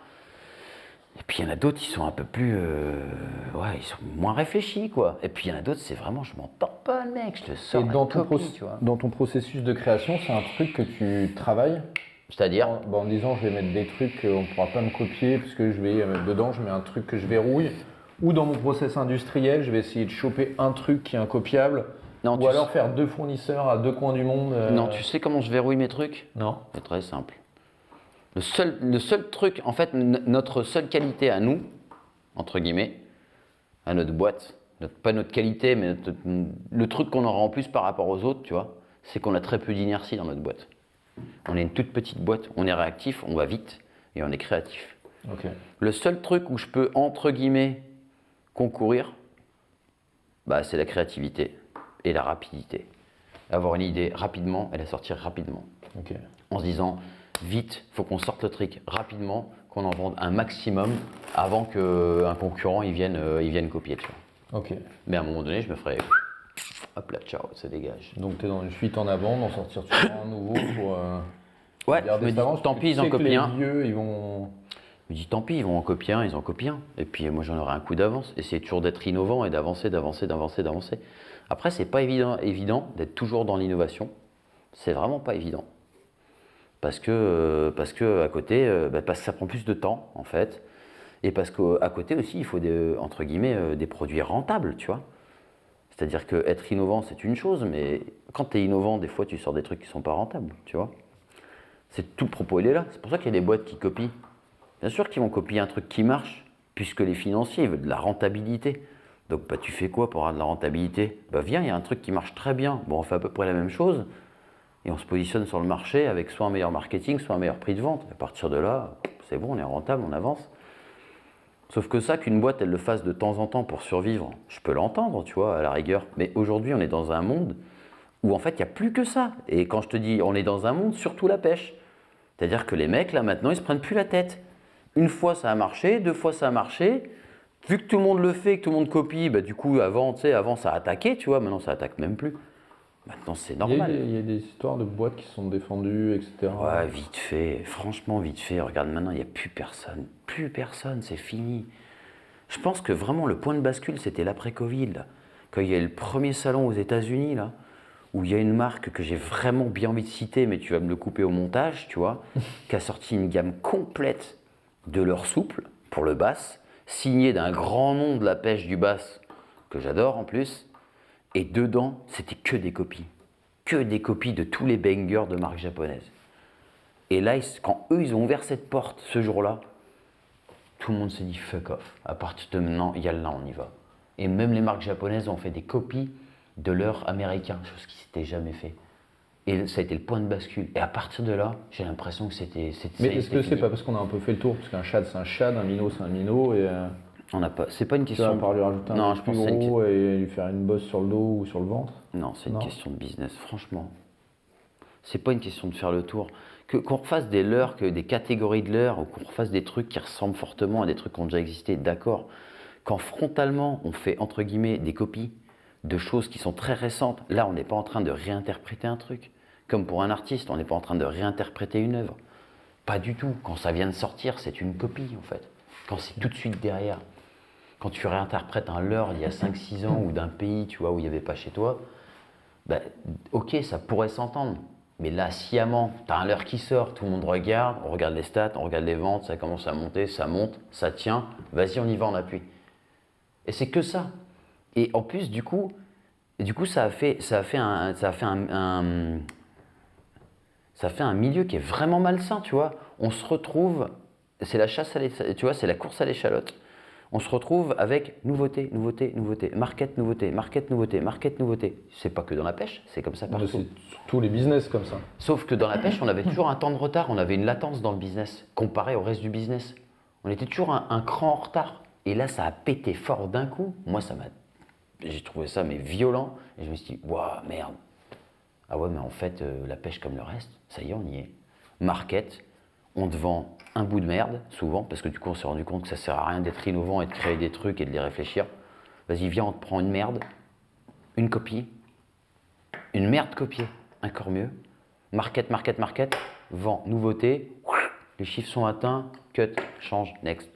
Et puis il y en a d'autres qui sont un peu plus, ouais, ils sont moins réfléchis quoi. Et puis il y en a d'autres, c'est vraiment, je m'en tamponne mec, je te sors Et la dans ton, copie, tu vois. dans ton processus de création, c'est un truc que tu travailles C'est-à-dire, en disant je vais mettre des trucs qu'on ne pourra pas me copier parce que je vais mettre dedans, je mets un truc que je verrouille. Ou dans mon process industriel, je vais essayer de choper un truc qui est incopiable. Non, Ou tu alors sais- faire 2 fournisseurs à 2 coins du monde. non, tu sais comment je verrouille mes trucs? Non. C'est très simple. Le seul truc, en fait, notre seule qualité à nous, entre guillemets, à notre boîte, pas notre qualité, mais le truc qu'on aura en plus par rapport aux autres, tu vois, c'est qu'on a très peu d'inertie dans notre boîte. On est une toute petite boîte, on est réactif, on va vite et on est créatif. Ok. Le seul truc où je peux, entre guillemets, concourir, bah, c'est la créativité et la rapidité. Avoir une idée rapidement et la sortir rapidement. Ok. En se disant, vite, faut qu'on sorte le truc rapidement, qu'on en vende un maximum avant qu'un concurrent il vienne copier. Tu vois. Ok. Mais à un moment donné, je me ferais, hop là, ciao, ça dégage. Donc tu es dans une fuite en avant, d'en sortir toujours un nouveau pour. Ouais, je garder me cette dis, avance, tant parce que pis, tu ils en sais que copient un. Les vieux, ils vont. Je me dis, tant pis, ils vont en copier un, ils en copient un. Et puis moi, j'en aurai un coup d'avance. Et c'est toujours d'être innovant et d'avancer. Après, c'est pas évident d'être toujours dans l'innovation. C'est vraiment pas évident. Parce que à côté, parce que ça prend plus de temps, en fait. Et parce qu'à côté aussi, il faut entre guillemets, des produits rentables, tu vois. C'est-à-dire qu'être innovant, c'est une chose, mais quand tu es innovant, des fois, tu sors des trucs qui sont pas rentables, tu vois. C'est tout le propos, il est là. C'est pour ça qu'il y a des boîtes qui copient. Bien sûr qu'ils vont copier un truc qui marche, puisque les financiers veulent de la rentabilité. Donc bah, tu fais quoi pour avoir de la rentabilité? Bah viens, il y a un truc qui marche très bien. Bon, on fait à peu près la même chose, et on se positionne sur le marché avec soit un meilleur marketing, soit un meilleur prix de vente. À partir de là, c'est bon, on est rentable, on avance. Sauf que ça, qu'une boîte, elle le fasse de temps en temps pour survivre, je peux l'entendre, tu vois, à la rigueur. Mais aujourd'hui, on est dans un monde où en fait, il n'y a plus que ça. Et quand je te dis on est dans un monde, surtout la pêche. C'est-à-dire que les mecs, là, maintenant, ils se prennent plus la tête. Une fois, ça a marché, 2 fois, ça a marché. Vu que tout le monde le fait, que tout le monde copie, bah, du coup, avant, ça attaquait, tu vois. Maintenant, ça attaque même plus. Maintenant, c'est normal. Il y a des histoires de boîtes qui se sont défendues, etc. Ouais, vite fait. Franchement, vite fait. Regarde, maintenant, il n'y a plus personne. Plus personne, c'est fini. Je pense que vraiment, le point de bascule, c'était l'après-Covid, là. Quand il y a eu le premier salon aux États-Unis, là, où il y a une marque que j'ai vraiment bien envie de citer, mais tu vas me le couper au montage, tu vois, qui a sorti une gamme complète de leur souple pour le bass, signé d'un grand nom de la pêche du bass, que j'adore en plus, et dedans, c'était que des copies. Que des copies de tous les bangers de marques japonaises. Et là, quand eux, ils ont ouvert cette porte ce jour-là, tout le monde s'est dit fuck off. À partir de maintenant, yallah, on y va. Et même les marques japonaises ont fait des copies de leurs américains, chose qui s'était jamais fait. Et ça a été le point de bascule. Et à partir de là, j'ai l'impression que c'était. Mais est-ce que c'est pas parce qu'on a un peu fait le tour? Parce qu'un shad, c'est un shad, un minot, c'est un minot, et On n'a pas. C'est pas une tu question. vas par lui rajouter un Non, truc je pense plus que c'est une gros et lui faire une bosse sur le dos ou sur le ventre? Non, c'est une Non. question de business, franchement. C'est pas une question de faire le tour. Qu'on refasse des leurres, que des catégories de leurres, ou qu'on refasse des trucs qui ressemblent fortement à des trucs qui ont déjà existé, d'accord. Quand frontalement, on fait entre guillemets des copies de choses qui sont très récentes, là, on n'est pas en train de réinterpréter un truc. Comme pour un artiste, on n'est pas en train de réinterpréter une œuvre. Pas du tout. Quand ça vient de sortir, c'est une copie, en fait. Quand c'est tout de suite derrière. Quand tu réinterprètes un leurre d'il y a 5-6 ans ou d'un pays, tu vois, où il n'y avait pas chez toi, ben, ok, ça pourrait s'entendre. Mais là, sciemment, tu as un leurre qui sort, tout le monde regarde, on regarde les stats, on regarde les ventes, ça commence à monter, ça monte, ça tient, vas-y, on y va, on appuie. Et c'est que ça. Et en plus, du coup ça a fait un milieu qui est vraiment malsain, tu vois. On se retrouve, c'est la chasse tu vois, c'est la course à l'échalote. On se retrouve avec nouveauté, market, nouveauté. C'est pas que dans la pêche, c'est comme ça Mais partout. c'est tous les business comme ça. Sauf que dans la pêche, on avait toujours un temps de retard, on avait une latence dans le business, comparé au reste du business. On était toujours un cran en retard. Et là, ça a pété fort d'un coup. Moi, j'ai trouvé ça mais violent. Et je me suis dit, waouh, merde. Ah ouais, mais en fait, la pêche comme le reste, ça y est, on y est. Market, on te vend un bout de merde, souvent, parce que du coup, on s'est rendu compte que ça sert à rien d'être innovant et de créer des trucs et de les réfléchir. Vas-y, viens, on te prend une merde, une copie, une merde copiée, encore mieux. Market, vend, nouveauté, les chiffres sont atteints, cut, change, next.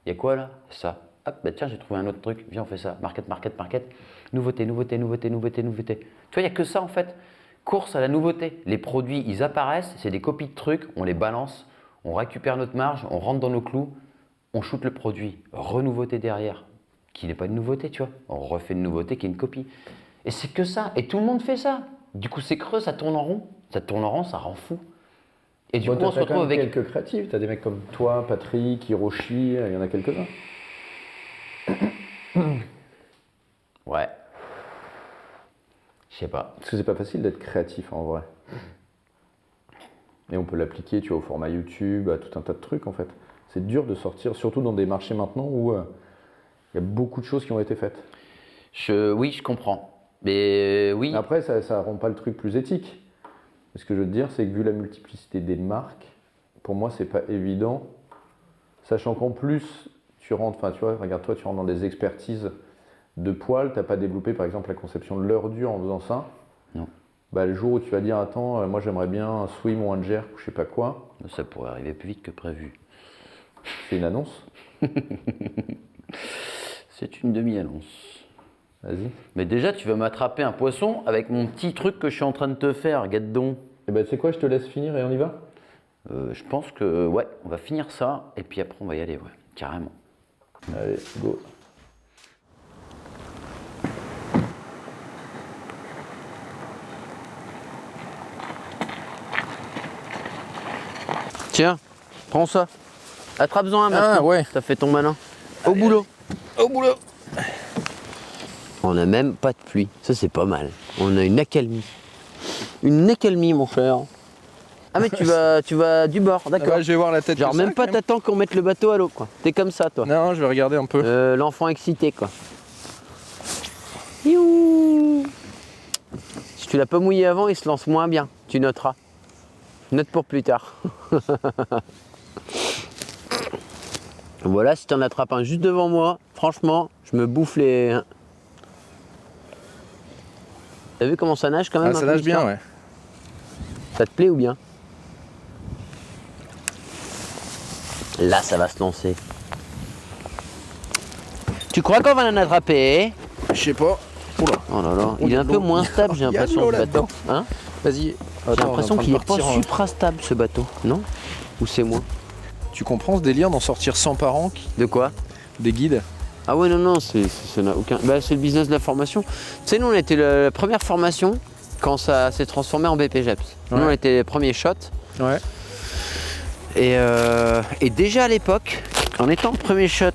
Il y a quoi là? Ça. Hop, bah tiens, j'ai trouvé un autre truc. Viens, on fait ça. Market. Nouveauté. Tu vois, il n'y a que ça en fait. Course à la nouveauté. Les produits, ils apparaissent, c'est des copies de trucs, on les balance, on récupère notre marge, on rentre dans nos clous, on shoot le produit. Renouveauté derrière, qui n'est pas une nouveauté, tu vois. On refait une nouveauté qui est une copie. Et c'est que ça. Et tout le monde fait ça. Du coup, c'est creux, ça tourne en rond. Ça tourne en rond, ça rend fou. Et du coup, on se retrouve avec quelques créatifs. T'as des mecs comme toi, Patrick, Hiroshi, il y en a quelques-uns. Ouais. Je sais pas. Parce que c'est pas facile d'être créatif en vrai. Et on peut l'appliquer, tu vois, au format YouTube, à tout un tas de trucs en fait. C'est dur de sortir, surtout dans des marchés maintenant où il y a beaucoup de choses qui ont été faites. Oui, je comprends. Mais oui. Après, ça rend pas le truc plus éthique. Ce que je veux te dire, c'est que vu la multiplicité des marques, pour moi, c'est pas évident. Sachant qu'en plus, tu rentres, enfin, tu vois, regarde-toi, tu rentres dans des expertises de poils, t'as pas développé par exemple la conception de l'heure dure en faisant ça. Non. Bah, le jour où tu vas dire, attends, moi j'aimerais bien un swim ou un jerk ou je sais pas quoi. Ça pourrait arriver plus vite que prévu. C'est une annonce. C'est une demi-annonce. Vas-y. Mais déjà, tu vas m'attraper un poisson avec mon petit truc que je suis en train de te faire, regarde donc. Et ben tu sais quoi, je te laisse finir et on y va. Je pense que, ouais, on va finir ça et puis après on va y aller, ouais, carrément. Allez, go. Tiens, prends ça. Attrape-en un maintenant. Ah ouais. T'as fait ton malin. Au boulot. Au boulot. On n'a même pas de pluie. Ça, c'est pas mal. On a une accalmie. Une accalmie, mon cher. Ah, mais tu vas du bord, d'accord. Ah bah, je vais voir la tête. Genre, même pas t'attends qu'on mette le bateau à l'eau, quoi. T'es comme ça, toi. Non, je vais regarder un peu. L'enfant excité, quoi. Youhou. Si tu l'as pas mouillé avant, il se lance moins bien. Tu noteras. Note pour plus tard. Voilà, si t'en attrapes un juste devant moi, franchement, je me bouffe les... T'as vu comment ça nage quand même? Ah, ça nage bien, ouais. Ça te plaît ou bien? Là, ça va se lancer. Tu crois qu'on va en attraper? Je sais pas. Oula. Oh là là, il est un peu moins stable, j'ai l'impression, ce bateau. Hein? Vas-y. J'ai l'impression qu'il est pas supra stable, ce bateau, non? Ou c'est moi? Tu comprends ce délire d'en sortir 100 par an? De quoi? Des guides? Ah ouais, non, ça n'a aucun... Bah, c'est le business de la formation. Tu sais, nous, on était la première formation quand ça s'est transformé en BPGEPS. Ouais. Nous, on était les premiers shots. Ouais. Et déjà à l'époque, en étant premier shot,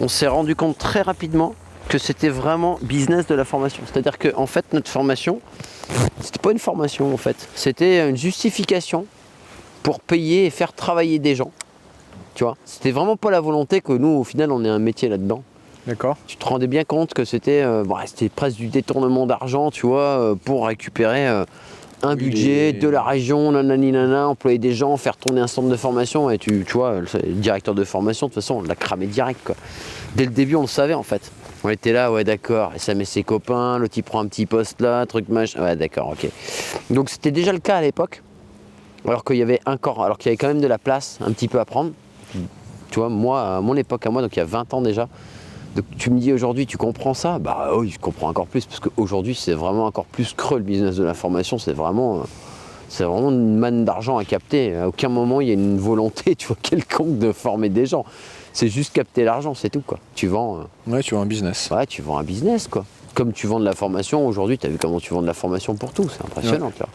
on s'est rendu compte très rapidement que c'était vraiment business de la formation. C'est-à-dire que en fait, notre formation, c'était pas une formation en fait. C'était une justification pour payer et faire travailler des gens. Tu vois, c'était vraiment pas la volonté que nous, au final, on ait un métier là-dedans. D'accord. Tu te rendais bien compte que c'était c'était presque du détournement d'argent, tu vois, pour récupérer un budget de la région, nanani nana, employer des gens, faire tourner un centre de formation. Et tu vois, le directeur de formation, de toute façon, on l'a cramé direct, quoi. Dès le début, on le savait, en fait. On était là, ouais, d'accord. Et ça met ses copains, l'autre, il prend un petit poste là, truc machin. Ouais, d'accord, ok. Donc, c'était déjà le cas à l'époque. Alors qu'il y avait quand même de la place un petit peu à prendre. Tu vois, moi, à mon époque, donc il y a 20 ans déjà. Donc tu me dis aujourd'hui, tu comprends ça? Bah oui, je comprends encore plus, parce qu'aujourd'hui, c'est vraiment encore plus creux le business de la formation. C'est vraiment une manne d'argent à capter. À aucun moment, il y a une volonté, tu vois, quelconque de former des gens. C'est juste capter l'argent, c'est tout, quoi. Tu vends... Ouais, tu vends un business. Ouais, tu vends un business, quoi. Comme tu vends de la formation, aujourd'hui, tu as vu comment tu vends de la formation pour tout. C'est impressionnant, là.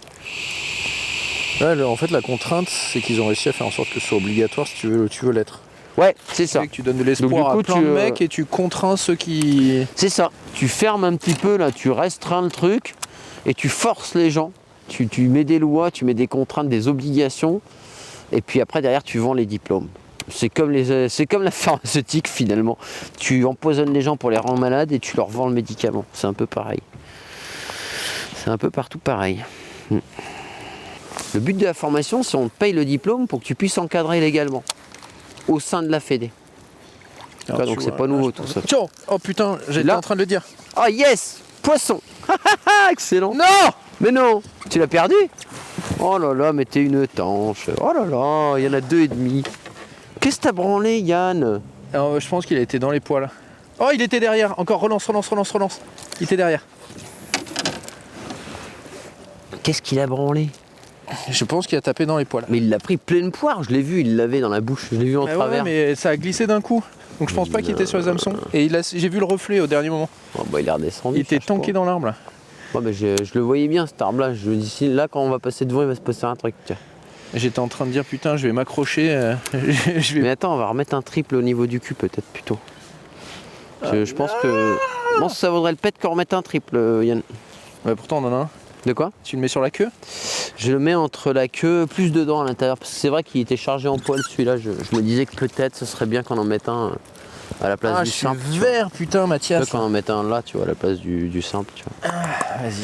Ouais, en fait, la contrainte, c'est qu'ils ont réussi à faire en sorte que ce soit obligatoire si tu veux l'être. Ouais, c'est ça. Que tu donnes de l'espoir à plein de mecs et tu contrains ceux qui... C'est ça. Tu fermes un petit peu, là, tu restreins le truc et tu forces les gens. Tu mets des lois, tu mets des contraintes, des obligations et puis après, derrière, tu vends les diplômes. C'est comme la pharmaceutique, finalement. Tu empoisonnes les gens pour les rendre malades et tu leur vends le médicament. C'est un peu pareil. C'est un peu partout pareil. Le but de la formation, c'est on te paye le diplôme pour que tu puisses encadrer légalement au sein de la Fédé. Alors, donc c'est pas nouveau tout ça. Tiens, oh putain, j'étais en train de le dire. Oh yes, poisson. Excellent. Non. Mais non, tu l'as perdu. Oh là là, mais t'es une tanche. Oh là là, il y en a 2,5. Qu'est-ce que t'as branlé, Yann? Alors, je pense qu'il a été dans les poils. Oh, il était derrière. Encore, relance. Il était derrière. Qu'est-ce qu'il a branlé? Je pense qu'il a tapé dans les poils. Mais il l'a pris pleine poire, je l'ai vu, il l'avait dans la bouche, je l'ai vu en Ah ouais, travers. mais ça a glissé d'un coup. Donc je pense pas qu'il était sur les hameçons. Et j'ai vu le reflet au dernier moment. Oh, bah, il est redescendu. Il était cherche tanké pas. dans l'arbre là. Ouais, mais je le voyais bien cet arbre là, je me dis là quand on va passer devant il va se passer un truc. Tiens. J'étais en train de dire putain je vais m'accrocher. Je vais... Mais attends, on va remettre un triple au niveau du cul peut-être plutôt. Je pense que. Je pense que ça vaudrait le pet qu'on remette un triple, Yann. Ouais, pourtant on en a un. De quoi? Tu le mets sur la queue? Je le mets entre la queue, plus dedans à l'intérieur, parce que c'est vrai qu'il était chargé en poil celui-là. Je me disais que peut-être ce serait bien qu'on en mette un à la place Ah du je suis simple. tu vois. vert putain Tu vois, Mathias. qu'on en mette un là, tu vois, à la place du simple, tu vois. Vas-y.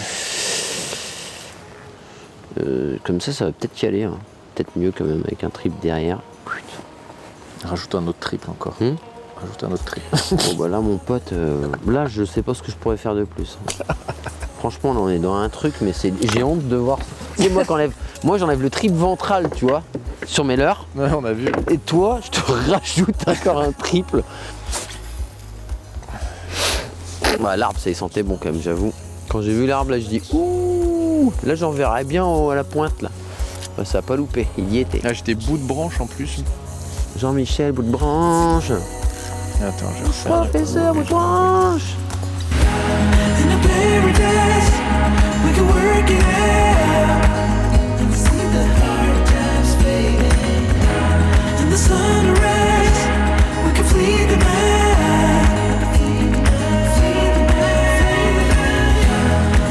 Comme ça va peut-être y aller. Hein. Peut-être mieux quand même avec un triple derrière. Putain. Rajoute un autre triple encore. Rajoute un autre triple. Bon bah là mon pote, là je sais pas ce que je pourrais faire de plus. Franchement là on est dans un truc mais j'ai honte de voir. Tu sais, moi j'enlève le triple ventral tu vois, sur mes leurres. Ouais on a vu. Et toi je te rajoute encore un triple. Bah l'arbre ça il sentait bon quand même j'avoue. Quand j'ai vu l'arbre là je dis ouh. Là j'en verrais bien à la pointe là. Bah, ça a pas loupé, il y était. Là j'étais bout de branche en plus. Jean-Michel bout de branche. Attends je refais. Professeur bout de branche. In a paradise, we can work it out and see the hard times fading. In the sunrise, we can flee the night. Flee the night.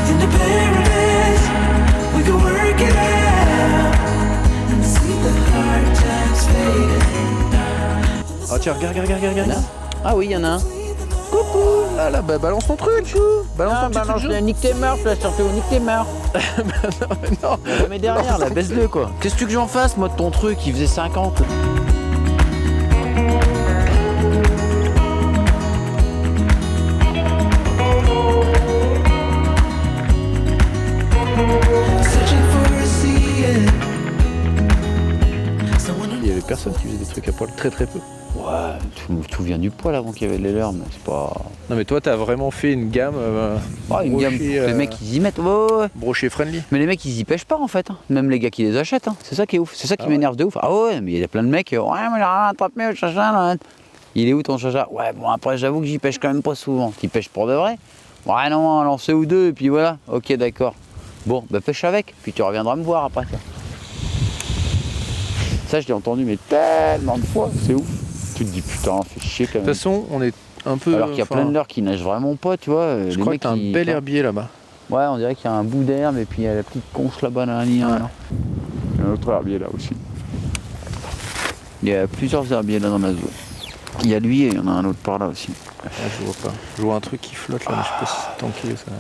In a paradise, we can work it out and see the hard times fading. Ah tiens regarde. Ah oui il y en a un. Coucou. Là bah balance ton truc. Balance ton petit truc. Nique tes mœurs, là, surtout, nique tes mœurs. Non. Mais derrière, là, baisse-le, quoi. Qu'est-ce que tu veux que j'en fasse, moi, de ton truc? Il faisait 50. Searching for a sea. Someone Il y avait personne qui faisait des trucs à poil, très peu. Ouais, tout vient du poil avant qu'il y avait les leurs, mais c'est pas... Non mais toi t'as vraiment fait une gamme une gamme, brochet, les mecs, ils y mettent. Ouais. brochet friendly. Mais les mecs, ils y pêchent pas, en fait. Hein. Même les gars qui les achètent. Hein. C'est ça qui est ouf. C'est ça qui m'énerve de ouf. Ah ouais, mais il y a plein de mecs, ouais, moi j'ai rien attrapé au chacha, là. Il est où ton chacha? Ouais, bon, après, j'avoue que j'y pêche quand même pas souvent. Tu pêches pour de vrai? Ouais, non, un lancer ou deux, et puis voilà. Ok, d'accord. Bon, bah pêche avec, puis tu reviendras me voir après. Toi. Ça, je l'ai entendu, mais tellement de fois, c'est ouf. Tu te dis, putain, fais chier quand De même. toute façon on est un peu... Alors qu'il y a plein de leurres qui nagent vraiment pas, tu vois. Je les crois mecs que t'as un qui- bel herbier là-bas. Ouais, on dirait qu'il y a un bout d'herbe et puis il y a la petite conche là-bas dans la ligne. Ouais. là. Il y a un autre herbier là aussi. Il y a plusieurs herbiers là dans la zone. Il y a lui et il y en a un autre par là aussi. Ah, je vois pas. Je vois un truc qui flotte là, mais je sais pas si c'est tanké ça.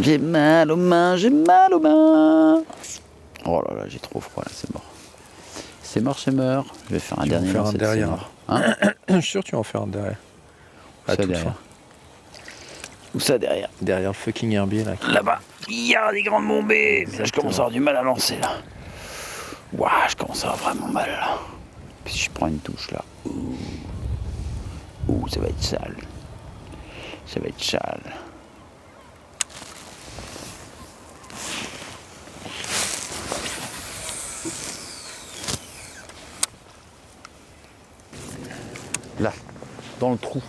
J'ai mal aux mains, j'ai mal aux mains. Oh là là, j'ai trop froid là, c'est mort. C'est mort, c'est mort. Je vais faire un Tu vas en dernier faire dans un cette derrière. c'est mort. Hein? Je suis sûr que tu vas en faire un derrière. Où À ça toute derrière? fin. Où ça derrière? Derrière le fucking herbier là. Là-bas. Il y a des grandes bombées. Mais là, je commence à avoir du mal à lancer là. Ouah, je commence à avoir vraiment mal là. Puis si je prends une touche là. Ouh, ça va être sale. Ça va être sale. Là, dans le trou.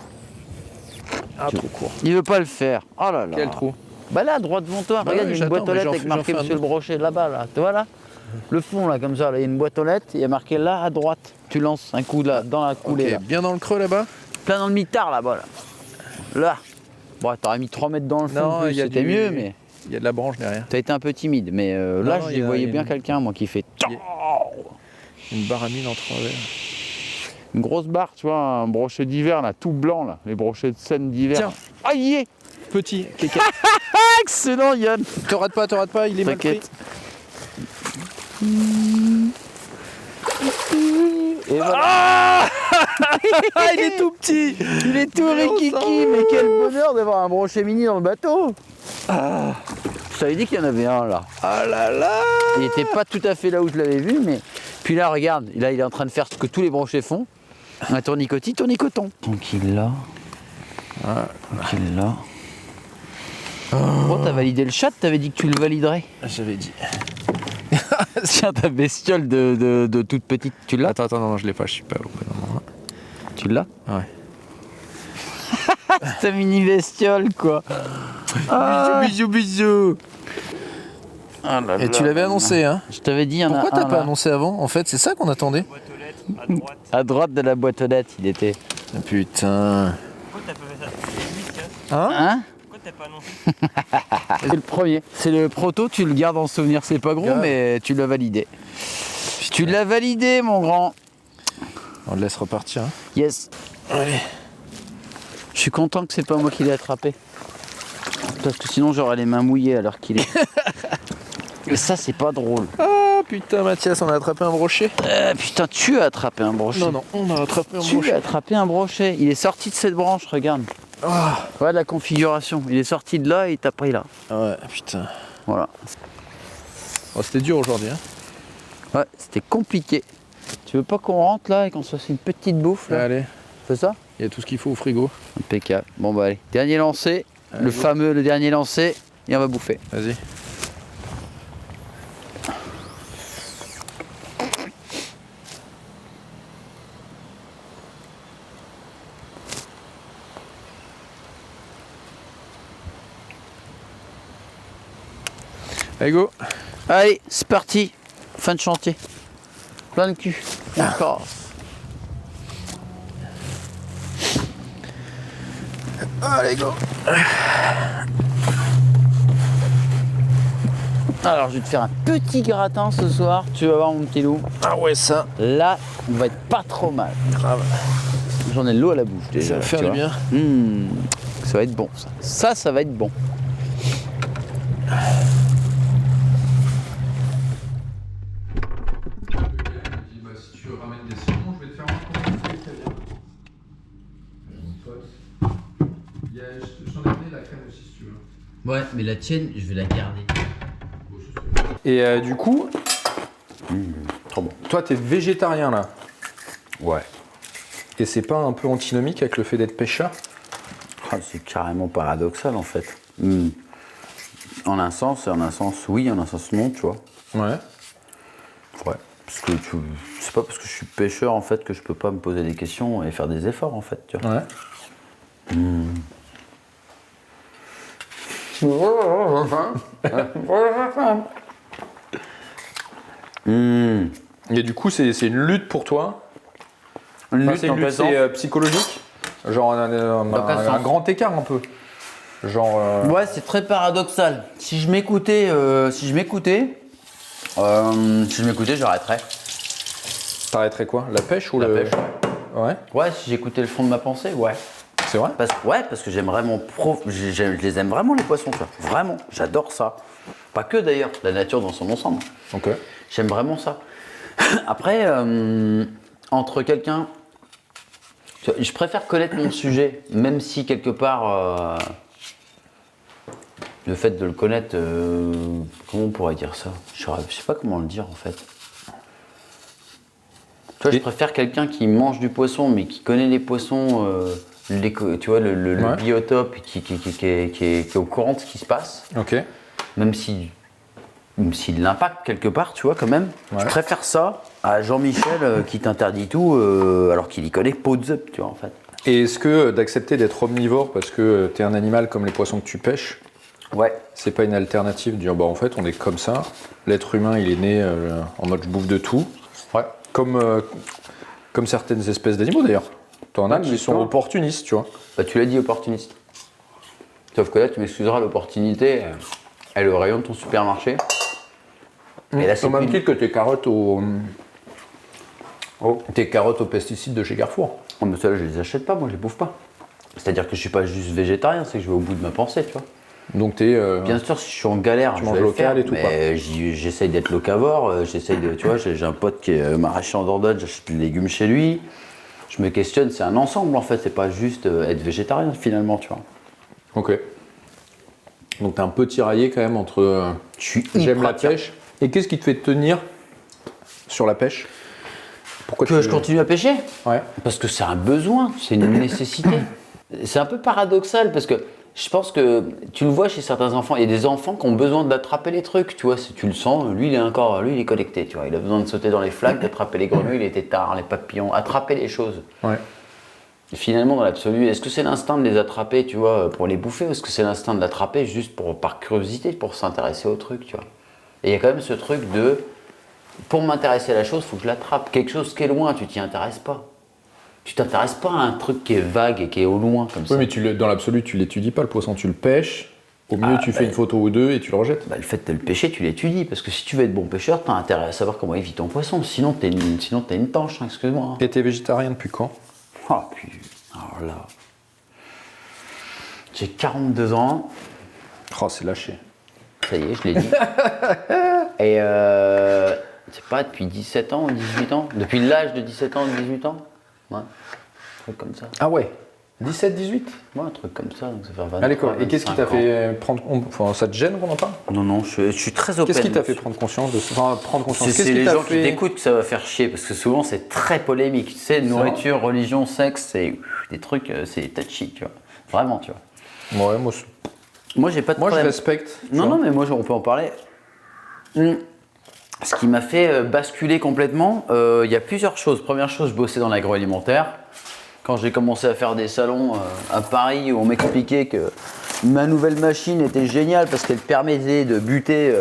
Ah trop court. Il veut pas le faire. Oh là là. Quel trou? Bah là, à droite devant toi, Bah regarde, oui, il y a une boîte j'attends, aux mais lettres j'en avec fais- marqué j'en fais un Monsieur le autre. Brochet là-bas, là. Tu vois là? Le fond là, comme ça, là, il y a une boîte aux lettres, il y a marqué là à droite. Tu lances un coup là, dans la coulée. Ok, Là. bien dans le creux là-bas. Plein dans le mitard là-bas. Là. Là. Bon, t'aurais mis 3 mètres dans le fond, Non, plus, il y a c'était du- mieux, mais Il y a de la branche derrière. t'as été un peu timide. Mais là, non, je il y a- voyais il y a bien une- quelqu'un, moi, qui fait Il y Une baramine en travers. une grosse barre, tu vois, un brochet d'hiver là, tout blanc là, les brochets de scène d'hiver. Tiens. Ah, y est. Petit, kéké. Excellent, Yann. Te rate pas, il est mal pris. T'inquiète. Et voilà. Ah il est tout petit. Il est tout Mais on rikiki, s'en mais fout. quel bonheur d'avoir un brochet mini dans le bateau. Je t'avais dit qu'il y en avait un là. Ah là là. Il était pas tout à fait là où je l'avais vu, mais Puis là, regarde, là, il est en train de faire ce que tous les brochets font. Un tournicotis, tournicoton. Tranquille là. Tranquille là. Oh, t'as validé le chat, t'avais dit que tu le validerais. J'avais dit. Tiens, ta bestiole de toute petite, tu l'as? Attends, non, je l'ai pas, je suis pas au bon moment. Tu l'as? Ouais. Ta mini bestiole, quoi. Ah. Bisous. Ah là Et là tu l'avais là annoncé, là. hein? Je t'avais dit, il y en a Pourquoi un t'as pas là. annoncé avant? En fait, c'est ça qu'on attendait. À droite de la boîte aux lettres, il était. Ah, putain. Hein? C'est le premier. C'est le proto, tu le gardes en souvenir. C'est pas gros, Grave. mais tu l'as validé. Tu l'as validé, mon grand. On le laisse repartir. Hein. Yes. Allez. Je suis content que c'est pas moi qui l'ai attrapé. Parce que sinon, j'aurais les mains mouillées alors qu'il est. Et ça, c'est pas drôle. Ah putain, Mathias, on a attrapé un brochet. Putain, tu as attrapé un brochet. Non, on a attrapé un Tu brochet. as attrapé un brochet. Il est sorti de cette branche, regarde. Ah Regarde la configuration. Il est sorti de là et il t'a pris là. ouais, putain. Voilà. Oh, c'était dur aujourd'hui. Hein. Ouais, c'était compliqué. Tu veux pas qu'on rentre là et qu'on se fasse une petite bouffe là? Allez, C'est ça? il y a tout ce qu'il faut au frigo. Impeccable. Bon bah allez. Dernier lancé. Allez, Le go. fameux, le dernier lancé. Et on va bouffer. Vas-y. Allez, go. Allez, c'est parti. Fin de chantier. Plein de cul. Encore. Allez, go. Alors je vais te faire un petit gratin ce soir. Tu vas voir mon petit loup. Ah ouais, ça. Là, on va être pas trop mal. J'en ai de l'eau à la bouche déjà. Ça va faire tu du vois. bien. Ça va être bon ça. Ça va être bon. Si tu ramènes des saumons, je vais te faire un compte. J'en ai amené la crème aussi si tu veux. Ouais, mais la tienne, je vais la garder. Et du coup, Trop bon. toi t'es végétarien là. Ouais. Et c'est pas un peu antinomique avec le fait d'être pêcheur? Ah, c'est carrément paradoxal en fait. En un sens oui, en un sens non, tu vois. Ouais. Ouais. Parce que c'est pas parce que je suis pêcheur en fait que je peux pas me poser des questions et faire des efforts en fait, tu vois. Ouais. Et du coup, c'est une lutte pour toi? Une Enfin, lutte c'est en une lutte, passant. c'est psychologique? Genre Dans quel un sens grand écart un peu. Genre. Ouais, c'est très paradoxal. Si je m'écoutais, j'arrêterais. T'arrêterais quoi? La pêche ou La le. pêche. Ouais, Ouais, si j'écoutais le fond de ma pensée, ouais. c'est vrai? Parce que j'aime vraiment, je les aime vraiment les poissons, tu vois. Vraiment, j'adore ça. Pas que d'ailleurs, la nature dans son ensemble. Ok. J'aime vraiment ça. Après, entre quelqu'un, tu vois, je préfère connaître mon sujet, même si quelque part, le fait de le connaître, comment on pourrait dire ça? Je sais pas comment le dire en fait. Tu vois, je préfère quelqu'un qui mange du poisson, mais qui connaît les poissons, tu vois, le Ouais. biotope, qui est au courant de ce qui se passe, Ok. même s'il l'impacte quelque part, tu vois, quand même. Ouais. Je préfère ça à Jean-Michel qui t'interdit tout, alors qu'il y connaît peau de zup, tu vois, en fait. Et est-ce que d'accepter d'être omnivore parce que t'es un animal comme les poissons que tu pêches, Ouais. c'est pas une alternative de dire bah en fait on est comme ça, l'être humain il est né en mode je bouffe de tout, Ouais. comme certaines espèces d'animaux d'ailleurs. T'en as Ouais, qui mais sont toi- opportunistes, tu vois. Bah, tu l'as dit, opportuniste. Sauf que là, tu m'excuseras, l'opportunité, elle est au rayon de ton supermarché. Et là, c'est Au même plus- titre que tes carottes aux pesticides de chez Carrefour. Oh, mais ça, là, je les achète pas, moi, je les bouffe pas. C'est-à-dire que je suis pas juste végétarien, c'est que je vais au bout de ma pensée, tu vois. Donc t'es Bien sûr, si je suis en galère, Tu je manges vais le local faire, et tout, mais j'essaye d'être locavore, j'essaye de, tu vois, j'ai un pote qui est maraîcher en Dordogne, j'achète des légumes chez lui. Je me questionne, c'est un ensemble en fait, c'est pas juste être végétarien finalement, tu vois. Ok. Donc t'es un peu tiraillé quand même entre Je suis j'aime hyper la pêche. Et qu'est-ce qui te fait tenir sur la pêche. Pourquoi Que je continue à pêcher? Ouais. Parce que c'est un besoin, c'est une nécessité. C'est un peu paradoxal parce que je pense que tu le vois chez certains enfants, il y a des enfants qui ont besoin d'attraper les trucs, tu vois, si tu le sens, lui il est connecté, tu vois, il a besoin de sauter dans les flaques, d'attraper les grenouilles, les têtards, les papillons, attraper les choses. Ouais. Et finalement, dans l'absolu, est-ce que c'est l'instinct de les attraper, tu vois, pour les bouffer, ou est-ce que c'est l'instinct de l'attraper juste par curiosité, pour s'intéresser au truc, tu vois? Et il y a quand même ce truc de, pour m'intéresser à la chose, il faut que je l'attrape. Quelque chose qui est loin, tu t'y intéresses pas. Tu t'intéresses pas à un truc qui est vague et qui est au loin, comme ça. Oui, mais dans l'absolu, tu l'étudies pas, le poisson, tu le pêches. Au mieux, tu fais une photo ou deux et tu le rejettes. Bah, le fait de le pêcher, tu l'étudies, parce que si tu veux être bon pêcheur, t'as intérêt à savoir comment il vit ton poisson, sinon t'es une tanche, hein, excuse-moi. Et t'es végétarien depuis quand? Ah, puis, alors là... J'ai 42 ans, Oh, c'est lâché. ça y est, je l'ai dit. Et c'est pas depuis 17 ans ou 18 ans, depuis l'âge de 17 ans ou 18 ans. Ouais, un truc comme ça. Ah ouais, 17-18 Ouais, un truc comme ça, donc ça fait 20 à l'école. Et qu'est-ce qui t'a fait prendre... Enfin, ça te gêne qu'on en parle? Non, je suis très open. Qu'est-ce qui t'a fait prendre conscience de ça? Enfin, prendre conscience. C'est Qu'est-ce qui les t'a gens qui fait... t'écoutent que ça va faire chier, parce que souvent c'est très polémique. Tu sais, nourriture, religion, sexe, c'est des trucs, c'est touchy, tu vois. Vraiment, tu vois. Ouais, Moi, j'ai pas de moi je problème. respecte. tu Non, vois. mais moi, on peut en parler. Ce qui m'a fait basculer complètement, il y a plusieurs choses. Première chose, je bossais dans l'agroalimentaire. Quand j'ai commencé à faire des salons à Paris où on m'expliquait que ma nouvelle machine était géniale parce qu'elle permettait de buter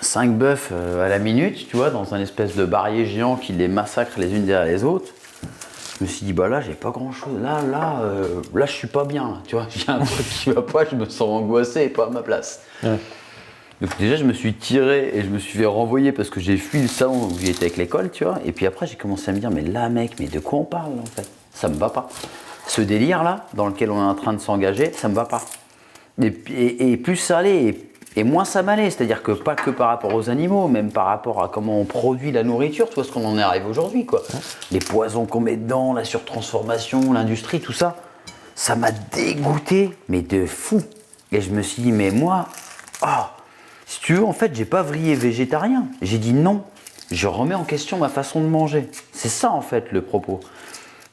5 bœufs à la minute, tu vois, dans un espèce de barillet géant qui les massacre les unes derrière les autres. Je me suis dit, bah là, j'ai pas grand chose. Là, je suis pas bien, là, tu vois. J'ai un truc qui va pas, je me sens angoissé et pas à ma place. Ouais. Donc déjà, je me suis tiré et je me suis fait renvoyer parce que j'ai fui le salon où j'étais avec l'école, tu vois. Et puis après, j'ai commencé à me dire, mais là, mec, mais de quoi on parle, en fait? Ça me va pas. Ce délire-là, dans lequel on est en train de s'engager, ça me va pas. Et plus ça allait, et moins ça m'allait. C'est-à-dire que pas que par rapport aux animaux, même par rapport à comment on produit la nourriture, tu vois, ce qu'on en est arrivé aujourd'hui, quoi. Les poisons qu'on met dedans, la surtransformation, l'industrie, tout ça, ça m'a dégoûté, mais de fou. Et je me suis dit, mais moi, si tu veux, en fait, j'ai pas vrillé végétarien. J'ai dit non. Je remets en question ma façon de manger. C'est ça, en fait, le propos.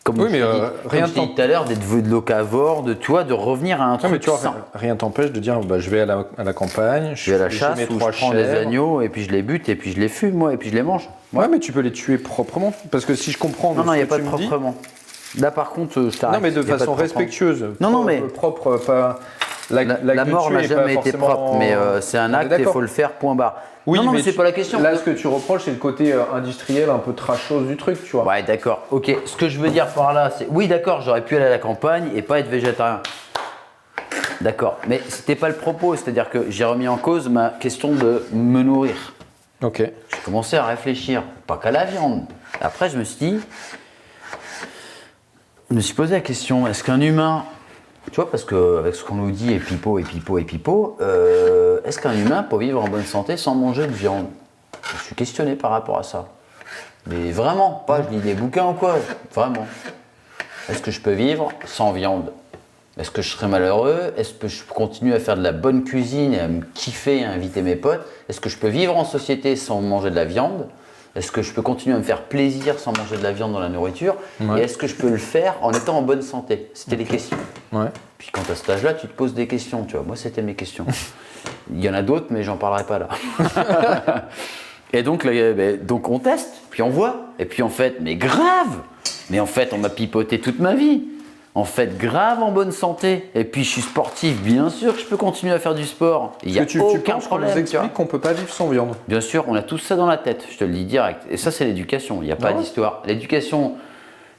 Comme Oui, mais rien je t'ai dit tout à l'heure, d'être locavore, de revenir à un Non, mais truc tu vois, sain. rien t'empêche de dire bah, je vais à la campagne, Je vais à la chasse mets où 3 je prends des chèvres. agneaux et puis je les bute et puis je les fume, moi, et puis je les mange. Ouais, mais tu peux les tuer proprement. Parce que si je comprends. Non, ce il n'y a que pas tu de me dis- proprement. Là, par contre, je t'arrête. Non, mais de Y a pas façon proprement. respectueuse. Non, mais- Propre, pas. La mort n'a jamais été propre, mais c'est un On est acte et il d'accord. faut le faire, point barre. Oui, non, mais c'est tu- pas la question. Là, ce que tu reproches, c'est le côté industriel, un peu trashos du truc, tu vois. Ouais, d'accord. Ok, ce que je veux dire par là, c'est. Oui, d'accord, j'aurais pu aller à la campagne et pas être végétarien. D'accord, mais c'était pas le propos, c'est-à-dire que j'ai remis en cause ma question de me nourrir. Ok. J'ai commencé à réfléchir, pas qu'à la viande. Après, je me suis posé la question, est-ce qu'un humain, tu vois, parce qu'avec ce qu'on nous dit, et pipo, est-ce qu'un humain peut vivre en bonne santé sans manger de viande? Je suis questionné par rapport à ça. Mais vraiment, pas je lis des bouquins ou quoi, vraiment. Est-ce que je peux vivre sans viande? Est-ce que je serais malheureux? Est-ce que je continue à faire de la bonne cuisine et à me kiffer et à inviter mes potes? Est-ce que je peux vivre en société sans manger de la viande? Est-ce que je peux continuer à me faire plaisir sans manger de la viande dans la nourriture? Ouais. Et est-ce que je peux le faire en étant en bonne santé? C'était les questions. Ouais. Puis quand à cet âge-là, tu te poses des questions, tu vois. Moi, c'était mes questions. Il y en a d'autres, mais j'en parlerai pas là. Et donc, là, donc on teste, puis on voit. Et puis en fait, mais grave! Mais en fait, on m'a pipoté toute ma vie. En fait, grave en bonne santé. Et puis je suis sportif, bien sûr que je peux continuer à faire du sport. Il n'y a Tu aucun penses qu'on nous problème. tu vois. explique qu'on peut pas vivre sans viande. Bien sûr, on a tout ça dans la tête, je te le dis direct. Et ça, c'est l'éducation, il n'y a pas Ah ouais. d'histoire. L'éducation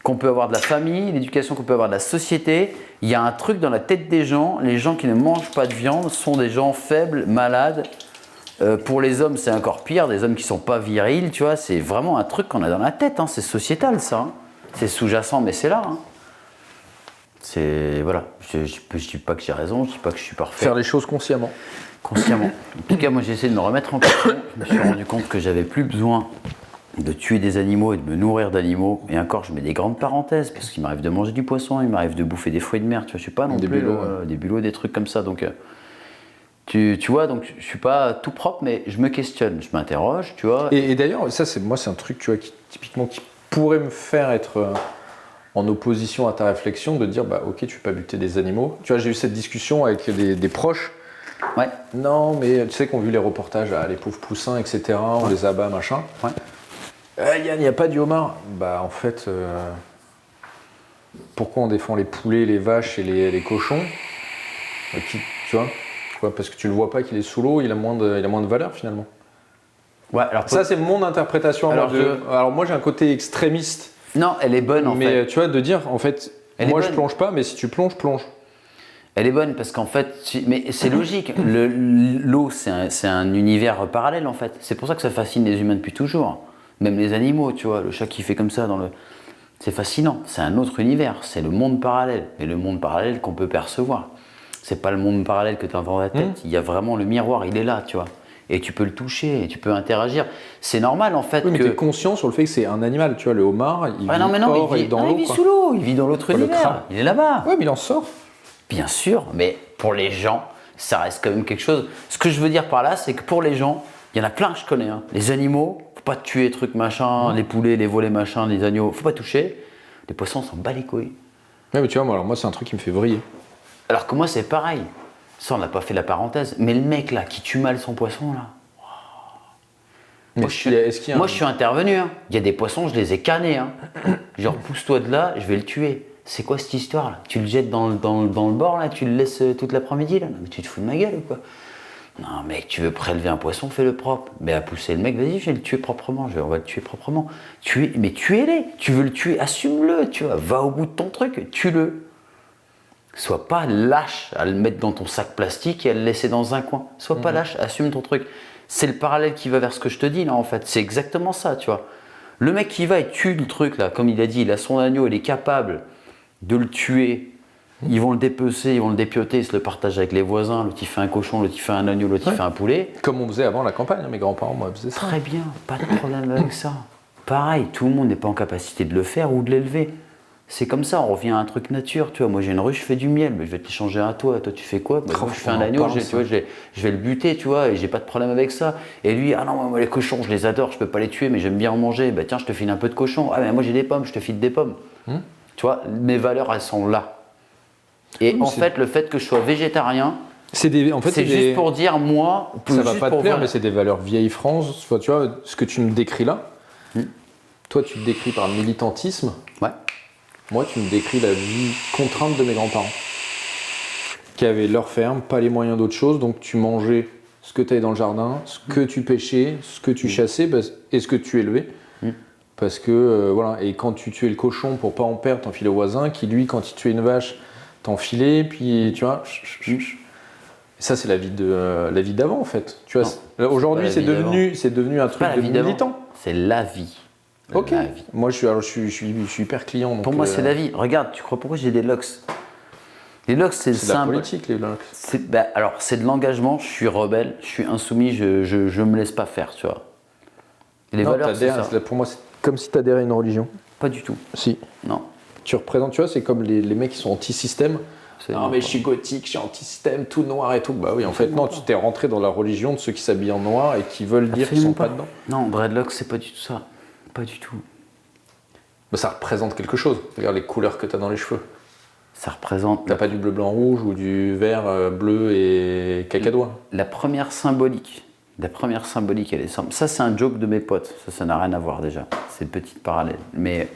qu'on peut avoir de la famille, l'éducation qu'on peut avoir de la société, il y a un truc dans la tête des gens. Les gens qui ne mangent pas de viande sont des gens faibles, malades. Pour les hommes, c'est encore pire, des hommes qui ne sont pas virils, tu vois. C'est vraiment un truc qu'on a dans la tête, hein. C'est sociétal, ça. Hein. C'est sous-jacent, mais c'est là. Hein. C'est, voilà, je ne dis pas que j'ai raison, je ne dis pas que je suis parfait. Faire les choses consciemment. Consciemment. En tout cas, moi, j'ai essayé de me remettre en question. Je me suis rendu compte que j'avais plus besoin de tuer des animaux et de me nourrir d'animaux. Et encore, je mets des grandes parenthèses, parce qu'il m'arrive de manger du poisson, il m'arrive de bouffer des fruits de mer, tu vois, je sais pas non Des plus, bulots, ouais. des bulots, des trucs comme ça. Donc, Tu vois, donc je suis pas tout propre, mais je me questionne, je m'interroge, tu vois. Et d'ailleurs, ça, c'est un truc, tu vois, typiquement, qui pourrait me faire être en opposition à ta réflexion, de dire, bah ok, tu peux pas buter des animaux. Tu vois, j'ai eu cette discussion avec des proches. Ouais. Non, mais tu sais qu'on a vu les reportages, les pauvres poussins, etc., on les abat, machin. Ouais. Yann, il n'y a pas du homard. Bah en fait, pourquoi on défend les poulets, les vaches et les cochons tu vois, parce que tu le vois pas qu'il est sous l'eau, il a moins de valeur finalement. Ouais, alors Ça, c'est mon interprétation. Alors moi, j'ai un côté extrémiste. Non, elle est bonne en fait. Mais tu vois, de dire, en fait, moi je bonne. plonge pas, mais si tu plonges, plonge. Elle est bonne parce qu'en fait, mais c'est logique. L'eau, c'est un univers parallèle en fait. C'est pour ça que ça fascine les humains depuis toujours. Même les animaux, tu vois, le chat qui fait comme ça c'est fascinant. C'est un autre univers. C'est le monde parallèle. Et le monde parallèle qu'on peut percevoir. C'est pas le monde parallèle que tu as dans ta tête. Il y a vraiment le miroir. Il est là, tu vois. Et tu peux le toucher, et tu peux interagir. C'est normal en fait Oui, mais que. tu es conscient sur le fait que c'est un animal. Tu vois, le homard, il vit hors et dans l'eau. Il vit quoi. sous l'eau, il vit dans l'autre Le univers. crabe. Il est là-bas. Ouais, mais il en sort. Bien sûr, mais pour les gens, ça reste quand même quelque chose. Ce que je veux dire par là, c'est que pour les gens, il y en a plein que je connais. Hein. Les animaux, faut pas tuer trucs machin, les poulets, les volets machin, les agneaux, faut pas toucher. Les poissons, on s'en bat les couilles. Ouais, mais tu vois, moi, c'est un truc qui me fait vriller. Alors que moi, c'est pareil. Ça, on n'a pas fait la parenthèse. Mais le mec là, qui tue mal son poisson là. Mais Moi, je suis intervenu. Hein. Il y a des poissons, je les ai cannés. Hein. Genre, pousse-toi de là, je vais le tuer. C'est quoi cette histoire là? Tu le jettes dans le bord là, tu le laisses toute l'après-midi là? Mais tu te fous de ma gueule ou quoi? Non mec, tu veux prélever un poisson, fais-le propre. Mais à pousser le mec, vas-y, je vais le tuer proprement, on va le tuer proprement. Mais tuez-les, tu veux le tuer, assume-le, tu vois, va au bout de ton truc, tue-le. Sois pas lâche à le mettre dans ton sac plastique et à le laisser dans un coin. Sois pas lâche, assume ton truc. C'est le parallèle qui va vers ce que je te dis là en fait, c'est exactement ça, tu vois. Le mec qui va et tue le truc là, comme il a dit, il a son agneau, il est capable de le tuer, ils vont le dépecer, ils vont le dépioter, ils se le partagent avec les voisins, l'autre il fait un cochon, l'autre il fait un agneau, l'autre il fait un poulet. Comme on faisait avant la campagne, hein, mes grands-parents, moi, faisaient ça. Très bien, pas de problème avec ça. Pareil, tout le monde n'est pas en capacité de le faire ou de l'élever. C'est comme ça, on revient à un truc nature, tu vois. Moi j'ai une ruche, je fais du miel, mais je vais te l'échanger à toi. Toi tu fais quoi? Moi je fais un agneau, tu vois, je vais le buter, tu vois, et j'ai pas de problème avec ça. Et lui, ah non, moi les cochons, je les adore, je peux pas les tuer, mais j'aime bien en manger. Bah tiens, je te file un peu de cochon. Ah mais moi j'ai des pommes, je te file des pommes. Tu vois, mes valeurs, elles sont là. Et en fait, le fait que je sois végétarien, c'est juste pour dire, moi... Ça va pas te plaire, mais c'est des valeurs vieille France. Tu vois, ce que tu me décris là, toi, tu te décris par le militantisme. Ouais. Moi, tu me décris la vie contrainte de mes grands-parents. Qui avaient leur ferme, pas les moyens d'autre chose, donc tu mangeais ce que tu avais dans le jardin, ce que tu pêchais, ce que tu chassais et ce que tu élevais. Parce que, voilà, et quand tu tuais le cochon pour pas en perdre, t'en filais au voisin, qui lui, quand il tuait une vache, t'en filais, puis tu vois. Et ça, c'est la vie d'avant, en fait. Tu vois, aujourd'hui, c'est devenu un truc de militant. C'est la vie. Ok. La vie. Moi, je suis hyper client. Donc, pour moi, c'est la vie. Regarde, tu crois pourquoi j'ai des locks? Les locks, c'est le symbole. symbole. C'est de la politique, les locks. Alors, c'est de l'engagement. Je suis rebelle, je suis insoumis, je me laisse pas faire, tu vois. Et les valeurs, c'est ça. Pour moi, c'est comme si tu adhérais à une religion. Pas du tout. Si. Non. Tu représentes, tu vois, c'est comme les mecs qui sont anti-système. Non, mais je suis gothique, je suis anti-système, tout noir et tout. Bah oui, en fait, non, tu t'es rentré dans la religion de ceux qui s'habillent en noir et qui veulent dire qu'ils sont pas dedans. Non, dreadlocks, c'est pas du tout ça. Pas du tout. Mais ça représente quelque chose. Regarde les couleurs que tu as dans les cheveux. Ça représente. T'as pas du bleu, blanc, rouge ou du vert, bleu et cacadois. La première symbolique, elle est simple. Ça, c'est un joke de mes potes. Ça n'a rien à voir déjà. C'est une petite parallèle. Mais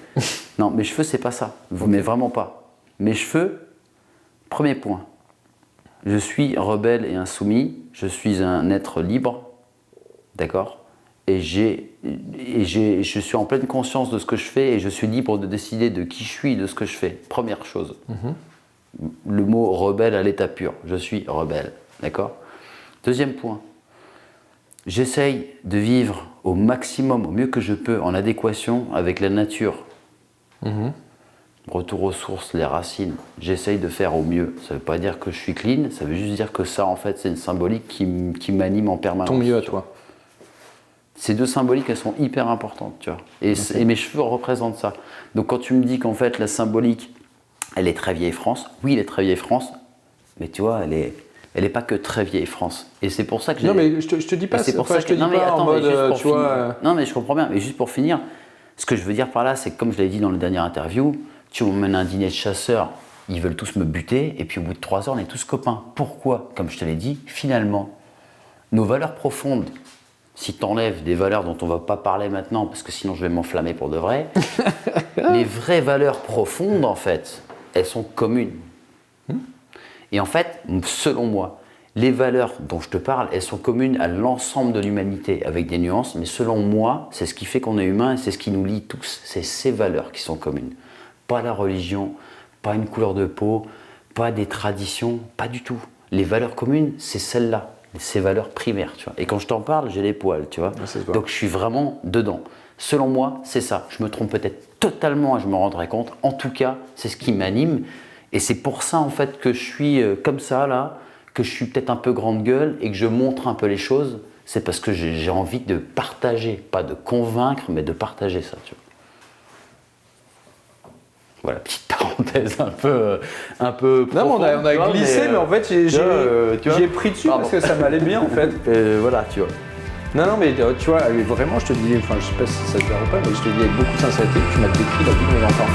non, mes cheveux, c'est pas ça. Mais vraiment pas. Mes cheveux, premier point. Je suis rebelle et insoumis. Je suis un être libre. D'accord? Et je suis en pleine conscience de ce que je fais et je suis libre de décider de qui je suis et de ce que je fais. Première chose. Le mot rebelle à l'état pur. Je suis rebelle. D'accord? Deuxième point. J'essaye de vivre au maximum, au mieux que je peux, en adéquation avec la nature. Retour aux sources, les racines. J'essaye de faire au mieux. Ça ne veut pas dire que je suis clean, ça veut juste dire que ça, en fait, c'est une symbolique qui m'anime en permanence. Ton mieux à toi. Ces deux symboliques, elles sont hyper importantes, tu vois. Et mes cheveux représentent ça. Donc quand tu me dis qu'en fait, la symbolique, elle est très vieille France, oui, elle est très vieille France, mais tu vois, elle elle n'est pas que très vieille France. Et c'est pour ça que Non, mais je te dis pas, c'est pour ça que je te dis non, mais pas en attends, mais mode, juste pour tu vois... finir. Non, mais je comprends bien. Mais juste pour finir, ce que je veux dire par là, c'est que comme je l'avais dit dans la dernière interview, tu m'emmènes à un dîner de chasseurs, ils veulent tous me buter, et puis au bout de 3 heures, on est tous copains. Pourquoi? Comme je te l'ai dit, finalement, nos valeurs profondes, si tu enlèves des valeurs dont on ne va pas parler maintenant, parce que sinon je vais m'enflammer pour de vrai, les vraies valeurs profondes, en fait, elles sont communes. Et en fait, selon moi, les valeurs dont je te parle, elles sont communes à l'ensemble de l'humanité, avec des nuances, mais selon moi, c'est ce qui fait qu'on est humain et c'est ce qui nous lie tous. C'est ces valeurs qui sont communes. Pas la religion, pas une couleur de peau, pas des traditions, pas du tout. Les valeurs communes, c'est celles-là, ces valeurs primaires, tu vois. Et quand je t'en parle, j'ai les poils, tu vois. Donc je suis vraiment dedans. Selon moi, c'est ça. Je me trompe peut-être totalement et je me rendrai compte. En tout cas, c'est ce qui m'anime. Et c'est pour ça, en fait, que je suis comme ça, là, que je suis peut-être un peu grande gueule et que je montre un peu les choses. C'est parce que j'ai envie de partager, pas de convaincre, mais de partager ça, tu vois. Voilà, petite parenthèse un peu Non, mais on a glissé, mais en fait, j'ai pris dessus Pardon. parce que ça m'allait bien, en fait. Voilà, tu vois. Non, mais tu vois, vraiment, je te dis, enfin, je sais pas si ça te verra ou pas, mais je te dis avec beaucoup de sincérité, tu m'as décrit la vie de mes enfants.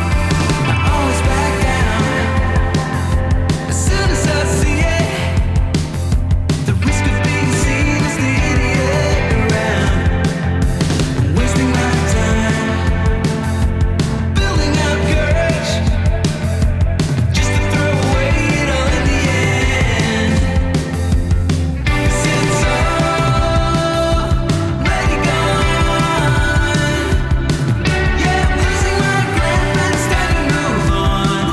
always back down as soon as I see it. The risk of being seen as the idiot around, wasting my time, building up courage, just to throw away it all in the end. 'Cause it's already gone. Yeah, I'm losing my grip and it's time to move on.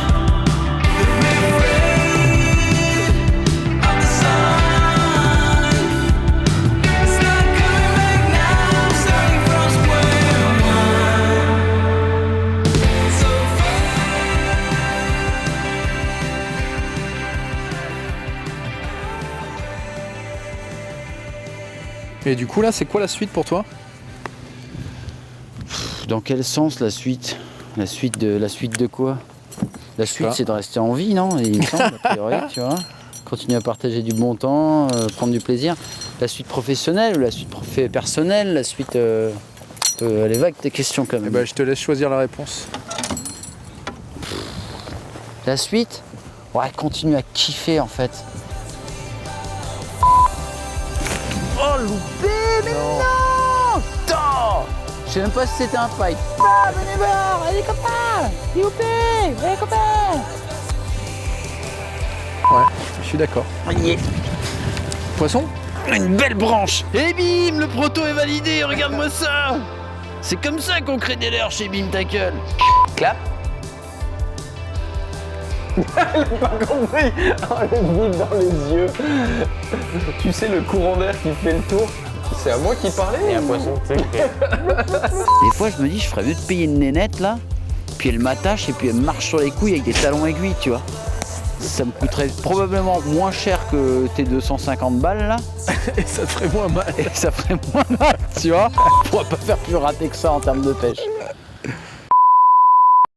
But we're afraid of the sun. It's not coming back now. I'm starting from square one. So Et du coup, là, c'est quoi la suite pour toi? Dans quel sens la suite? La suite de quoi? La suite, pas. c'est de rester en vie, non? Il me semble, a priori, tu vois. Continuer à partager du bon temps, prendre du plaisir. La suite professionnelle ou la suite personnelle? La suite... elle est vague tes questions quand Eh même. ben, je te laisse choisir la réponse. La suite? Ouais, continue à kiffer en fait. Oh loupé, mais non, Putain, je sais même pas si c'était un fight. Ah, venez voir, allez copains, loupé, allez copains. Ouais, je suis d'accord. Poisson? Une belle branche. Et bim, le proto est validé, regarde-moi ça. C'est comme ça qu'on crée des leurres chez Bim Tackle. Clap. Compris. Oh, le vide dans les yeux. Tu sais, le courant d'air qui fait le tour. C'est à moi qui parlais. Et un poisson, tu sais. Des fois, je me dis, je ferais mieux de payer une nénette là, puis elle m'attache et puis elle marche sur les couilles avec des talons aiguilles, tu vois. Ça me coûterait probablement moins cher que tes 250 balles là, Et ça te ferait moins mal. et ça ferait moins mal, tu vois. On pourrait pas faire plus raté que ça en termes de pêche.